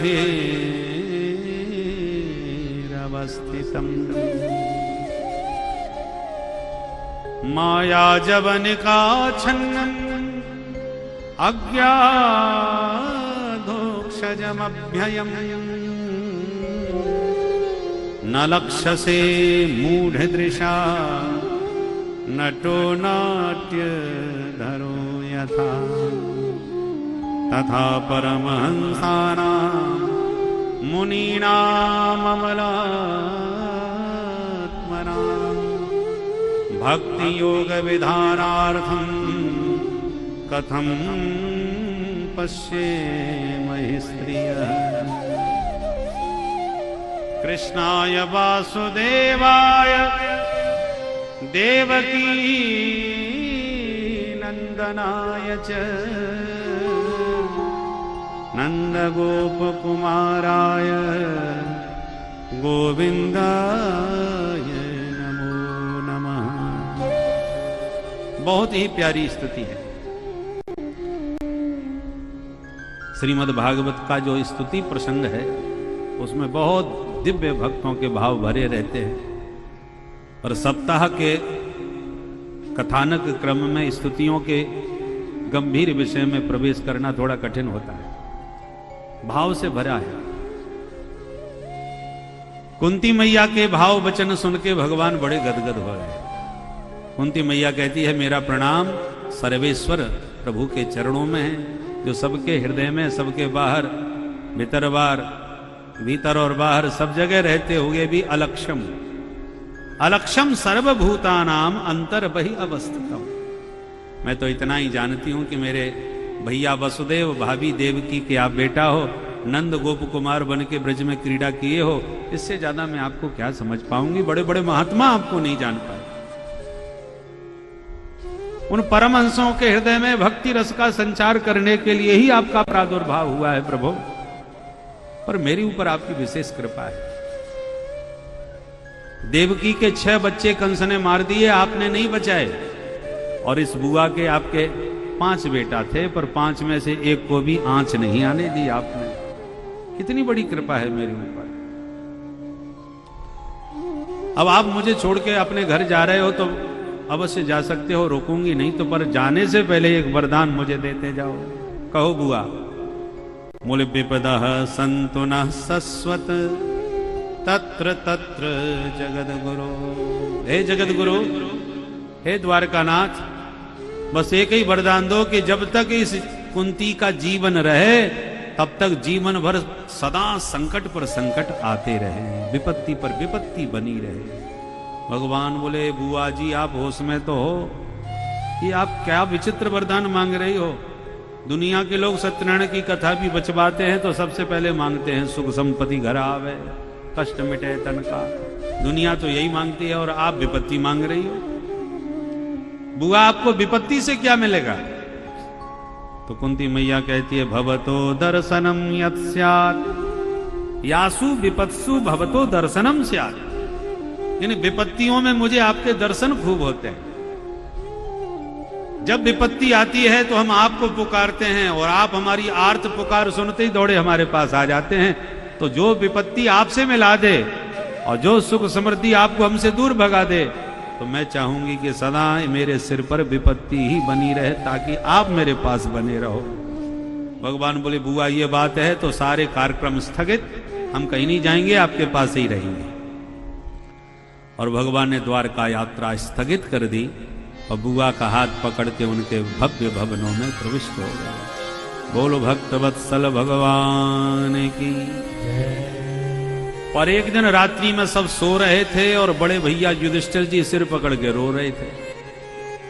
मायाजवनिकाच्छन्नम् अज्ञाधोक्षजमभ्ययम् न लक्ष्यसे मूढदृशा नटो नाट्यधरो यथा तथा परमहंसानां मुनीनाममलात्मनां भक्तियोगविधानार्थं कथं पश्येमहि स्त्रियः कृष्णाय वासुदेवाय देवकी नंदनाय च नंदगोपकुमाराय गोविंदाय नमो नमः। बहुत ही प्यारी स्तुति है। श्रीमद् भागवत का जो स्तुति प्रसंग है उसमें बहुत दिव्य भक्तों के भाव भरे रहते हैं और सप्ताह के कथानक क्रम में स्तुतियों के गंभीर विषय में प्रवेश करना थोड़ा कठिन होता है। भाव से भरा है। कुंती मैया के भाव वचन सुन के भगवान बड़े गदगद हो रहे हैं। कुंती मैया कहती है मेरा प्रणाम सर्वेश्वर प्रभु के चरणों में है, जो सबके हृदय में, सबके बाहर, भीतर और बाहर सब जगह रहते हुए भी अलक्षम सर्वभूतानाम अंतर्बहि अवस्थितम। मैं तो इतना ही जानती हूं कि मेरे भैया वसुदेव, भाभी देवकी के आप बेटा हो, नंद गोप कुमार बन के ब्रज में क्रीड़ा किए हो, इससे ज्यादा मैं आपको क्या समझ पाऊंगी। बड़े बड़े महात्मा आपको नहीं जान पाए। उन परमहंसों के हृदय में भक्ति रस का संचार करने के लिए ही आपका प्रादुर्भाव हुआ है प्रभु, पर मेरे ऊपर आपकी विशेष कृपा है। देवकी के 6 बच्चे कंस ने मार दिए, आपने नहीं बचाए। और इस बुआ के आपके 5 बेटा थे, पर 5 में से एक को भी आंच नहीं आने दी आपने। कितनी बड़ी कृपा है मेरे ऊपर। अब आप मुझे छोड़ के अपने घर जा रहे हो तो अवश्य जा सकते हो, रोकूंगी नहीं तो, पर जाने से पहले एक वरदान मुझे देते जाओ। कहो बुआ। मूल विपदः सन्तु नः सस्वत तत्र तत्र जगद्गुरु। हे जगद्गुरु, हे द्वारकानाथ, बस एक ही वरदान दो कि जब तक इस कुंती का जीवन रहे तब तक जीवन भर सदा संकट पर संकट आते रहे, विपत्ति पर विपत्ति बनी रहे। भगवान बोले बुआ जी आप होश में तो हो, ये आप क्या विचित्र वरदान मांग रही हो। दुनिया के लोग सत्यनारायण की कथा भी बचवाते हैं तो सबसे पहले मांगते हैं सुख संपत्ति घर आवे, कष्ट मिटे तन का। दुनिया तो यही मांगती है और आप विपत्ति मांग रही हो। बुआ आपको विपत्ति से क्या मिलेगा? तो कुंती मैया कहती है भवतो दर्शनम यत् स्यात् यासु विपत्सु भवतो दर्शनम स्यात्। यानी विपत्तियों में मुझे आपके दर्शन खूब होते हैं। जब विपत्ति आती है तो हम आपको पुकारते हैं और आप हमारी आर्त पुकार सुनते ही दौड़े हमारे पास आ जाते हैं। तो जो विपत्ति आपसे मिला दे और जो सुख समृद्धि आपको हमसे दूर भगा दे, तो मैं चाहूंगी कि सदा मेरे सिर पर विपत्ति ही बनी रहे ताकि आप मेरे पास बने रहो। भगवान बोले बुआ ये बात है तो सारे कार्यक्रम स्थगित, हम कहीं नहीं जाएंगे, आपके पास ही रहेंगे। और भगवान ने द्वारका यात्रा स्थगित कर दी और बुआ का हाथ पकड़ के उनके भव्य भवनों में प्रविष्ट हो गए। बोलो भक्त वत्सल भगवान की। और एक दिन रात्रि में सब सो रहे थे और बड़े भैया युधिष्ठिर जी सिर पकड़ के रो रहे थे।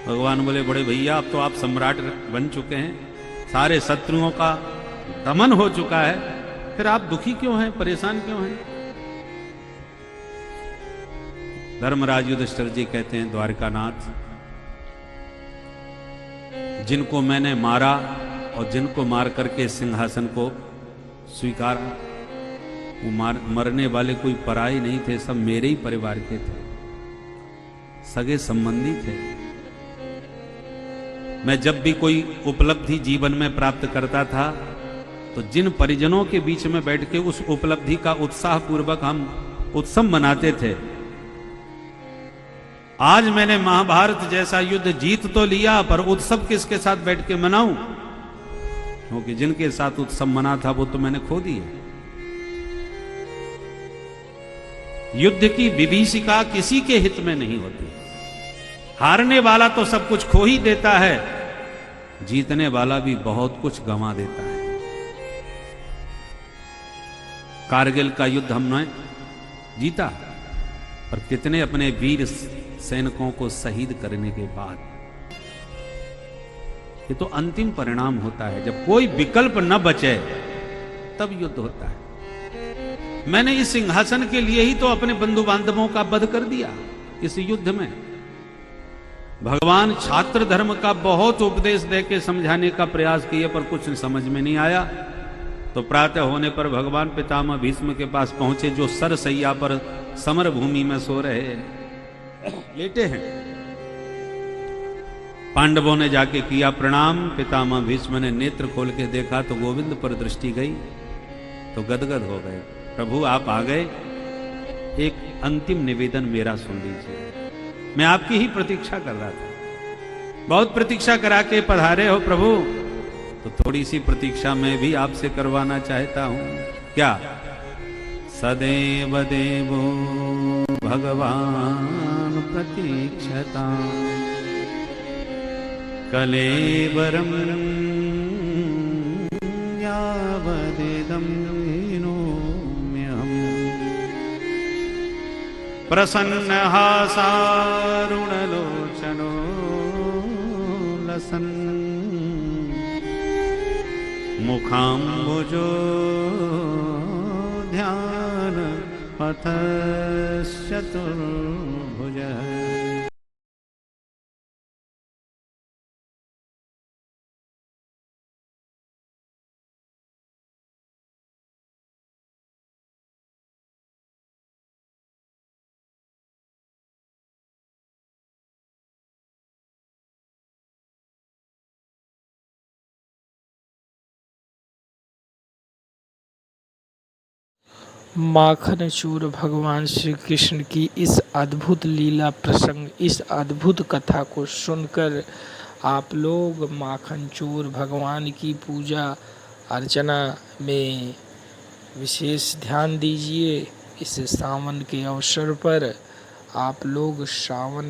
भगवान बोले बड़े भैया अब तो आप सम्राट बन चुके हैं, सारे शत्रुओं का दमन हो चुका है, फिर आप दुखी क्यों हैं, परेशान क्यों हैं? धर्मराज युधिष्ठिर जी कहते हैं द्वारकानाथ जिनको मैंने मारा और जिनको मार करके सिंहासन को स्वीकारा, वो मरने वाले कोई पराये नहीं थे, सब मेरे ही परिवार के थे, सगे संबंधी थे। मैं जब भी कोई उपलब्धि जीवन में प्राप्त करता था तो जिन परिजनों के बीच में बैठ के उस उपलब्धि का उत्साह पूर्वक हम उत्सव मनाते थे, आज मैंने महाभारत जैसा युद्ध जीत तो लिया, पर उत्सव किसके साथ बैठ के मनाऊं? क्योंकि जिनके साथ उत्सव मना था वो तो मैंने खो दिए। युद्ध की विभीषिका किसी के हित में नहीं होती। हारने वाला तो सब कुछ खो ही देता है, जीतने वाला भी बहुत कुछ गंवा देता है। कारगिल का युद्ध हमने जीता, पर कितने अपने वीर सैनिकों को शहीद करने के बाद, ये तो अंतिम परिणाम होता है। जब कोई विकल्प न बचे तब युद्ध होता है। मैंने इस सिंहासन के लिए ही तो अपने बंधु बांधवों का वध कर दिया इस युद्ध में। भगवान छात्र धर्म का बहुत उपदेश देके समझाने का प्रयास किए, पर कुछ समझ में नहीं आया। तो प्रातः होने पर भगवान पितामह भीष्म के पास पहुंचे, जो सरसैया पर समर भूमि में सो रहे लेटे हैं। पांडवों ने जाके किया प्रणाम। पितामह भीष्म ने नेत्र खोल के देखा तो गोविंद पर दृष्टि गई तो गदगद हो गए। प्रभु आप आ गए, एक अंतिम निवेदन मेरा सुन लीजिए। मैं आपकी ही प्रतीक्षा कर रहा था, बहुत प्रतीक्षा करा के पधारे हो प्रभु, तो थोड़ी सी प्रतीक्षा मैं भी आपसे करवाना चाहता हूं। क्या? सदैव देवो भगवान प्रतीक्षता कलेवरम यावदेदं विनोम्यहम् प्रसन्नः सारुणलोचनो लसन् मुखाम्बुजो ध्यान पथश्चतुर्भुजः। माखन चूर भगवान श्री कृष्ण की इस अद्भुत लीला प्रसंग, इस अद्भुत कथा को सुनकर आप लोग माखन चूर भगवान की पूजा अर्चना में विशेष ध्यान दीजिए। इस सावन के अवसर पर आप लोग सावन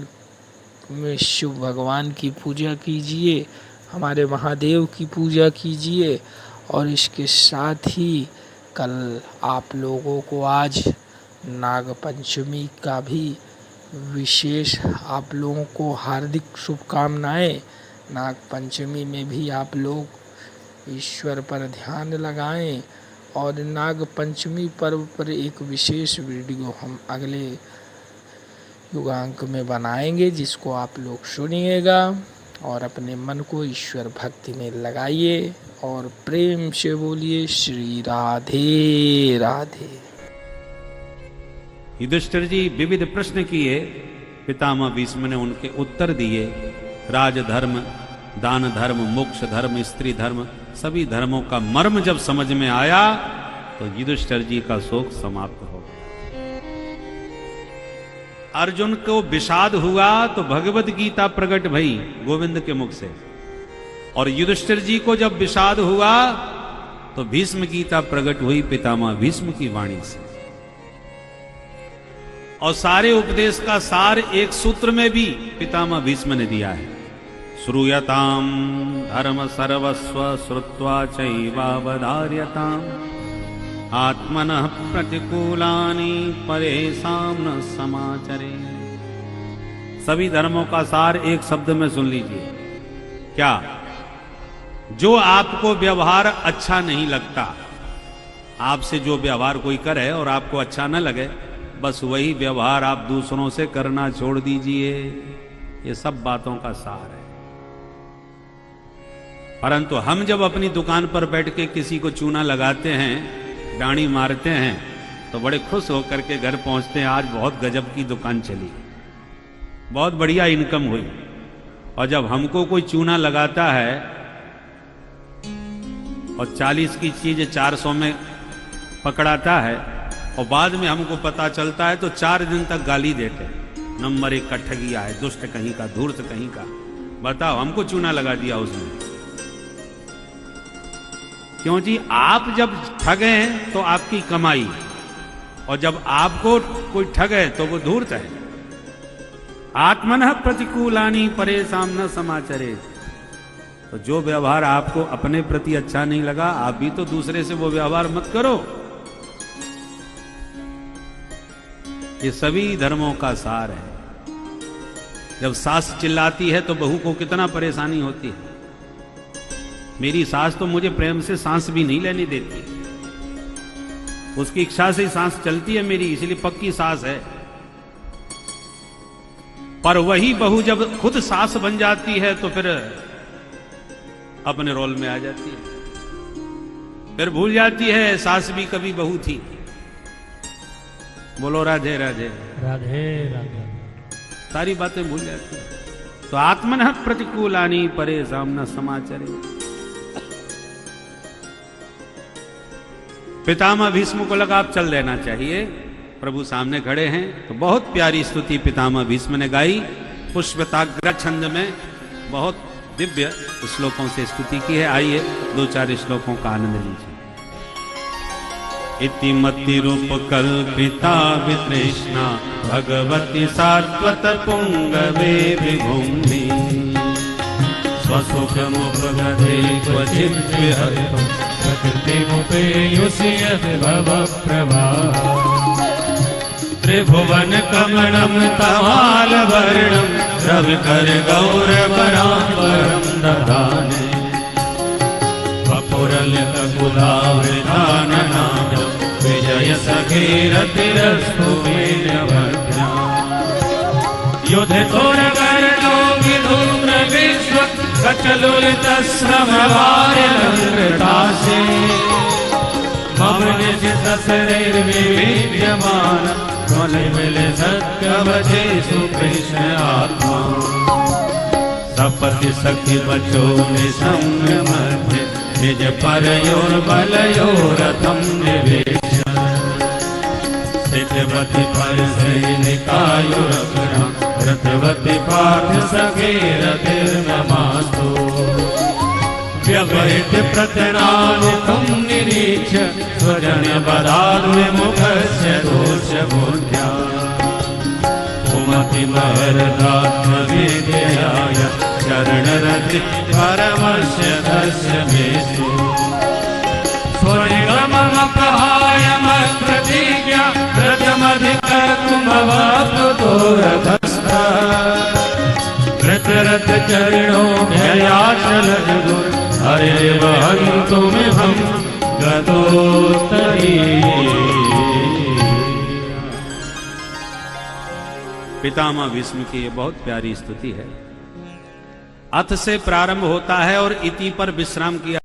में शिव भगवान की पूजा कीजिए, हमारे महादेव की पूजा कीजिए। और इसके साथ ही कल आप लोगों को आज नाग पंचमी का भी विशेष आप लोगों को हार्दिक शुभकामनाएं। नाग पंचमी में भी आप लोग ईश्वर पर ध्यान लगाएं। और नाग पंचमी पर्व पर एक विशेष वीडियो हम अगले युगांक में बनाएंगे, जिसको आप लोग सुनिएगा और अपने मन को ईश्वर भक्ति में लगाइए और प्रेम से बोलिए श्री राधे राधे। युधिष्ठिर जी विविध प्रश्न किए, पितामह भीष्म ने उनके उत्तर दिए। राजधर्म, दान धर्म, मोक्ष धर्म, स्त्री धर्म, सभी धर्मों का मर्म जब समझ में आया तो युधिष्ठिर जी का शोक समाप्त हो गया। अर्जुन को विषाद हुआ तो भगवत गीता प्रकट भई गोविंद के मुख से, और युधिष्ठिर जी को जब विषाद हुआ तो भीष्म गीता प्रकट हुई पितामह भीष्म की वाणी से। और सारे उपदेश का सार एक सूत्र में भी पितामह भीष्म ने दिया है। श्रूयताम धर्म सर्वस्व श्रुत्वा चैवावधार्यताम आत्मनः प्रतिकूलानि परेषां न समाचरे। सभी धर्मों का सार एक शब्द में सुन लीजिए। क्या? जो आपको व्यवहार अच्छा नहीं लगता, आपसे जो व्यवहार कोई करे और आपको अच्छा न लगे, बस वही व्यवहार आप दूसरों से करना छोड़ दीजिए। ये सब बातों का सार है। परंतु हम जब अपनी दुकान पर बैठ के किसी को चूना लगाते हैं, डाणी मारते हैं, तो बड़े खुश होकर के घर पहुंचते हैं, आज बहुत गजब की दुकान चली, बहुत बढ़िया इनकम हुई। और जब हमको कोई चूना लगाता है और 40 की चीज 400 में पकड़ाता है और बाद में हमको पता चलता है, तो 4 दिन तक गाली देते हैं, नंबर 1 का ठगिया है, दुष्ट कहीं का, धूर्त कहीं का। बताओ, हमको चूना लगा दिया उसने। क्यों जी? आप जब ठगे हैं तो आपकी कमाई, और जब आपको कोई ठगे तो वो धूर्त है। आत्मनः प्रतिकूलानि परेषां न समाचरे। तो जो व्यवहार आपको अपने प्रति अच्छा नहीं लगा, आप भी तो दूसरे से वो व्यवहार मत करो। ये सभी धर्मों का सार है। जब सास चिल्लाती है तो बहू को कितना परेशानी होती है। मेरी सास तो मुझे प्रेम से सांस भी नहीं लेने देती, उसकी इच्छा से सांस चलती है मेरी, इसलिए पक्की सास है। पर वही बहू जब खुद सास बन जाती है तो फिर अपने रोल में आ जाती है, फिर भूल जाती है सास भी कभी बहू थी। बोलो राधे राधे राधे राधे। सारी बातें भूल जाती है। तो आत्मनः प्रतिकूलानि परेषां न समाचरे। पितामह भीष्म को लगा अब चल देना चाहिए, प्रभु सामने खड़े हैं, तो बहुत प्यारी स्तुति पितामह भीष्म ने गाई, पुष्पताग्र छंद में, बहुत दिव्य श्लोकों से स्तुति की है। आइए 2-4 श्लोकों का आनंद लीजिए। इति मति रूप कल्पिता वितृष्णा भगवती सात्वत पुंगवे विभूमि स्वसुख मुपगते क्वचित् विहरित प्रकृति मुपेयुषि भव प्रवाह त्रिभुवन कमलं तमाल वर्णं रविकर गौरवराम्बरं दधाने वपुरलित कुलावृधाननाद विजय सखे रतिरस्तु मेन्यवध्या युधितोर कर्णो विधूम्र विश्व सचलुलित श्रमवार्यलङ्कृतासे मम निज शरीर्विविद्यमान ज्वलिमिल सत्यवचेषु कृष्ण आत्मा सपति सखि बचो निसंग मध्य निज परयोर्बलयोरथं निवेश स्थितवति परसैनिकायुरग्रं रथवति पार्थ सखे रतिर्नमास्तु व्यवहित प्रतनानितं निरीक्ष्य स्वजन बलाद् विमुखस्य दोषबोध्या उमति महरदात्मविद्ययाय शरणरति परमस्य तस्य मेषु स्वर्गममप्रहाय मत्प्रतिज्ञा व्रतमधिकर्तुमवाप्तु दोरधस्तः कृतरथ चरणों भयाचल गुर हरे वहन्तु में हम गतोत्तरी। पितामह भीष्म की ये बहुत प्यारी स्तुति है। अथ से प्रारंभ होता है और इति पर विश्राम किया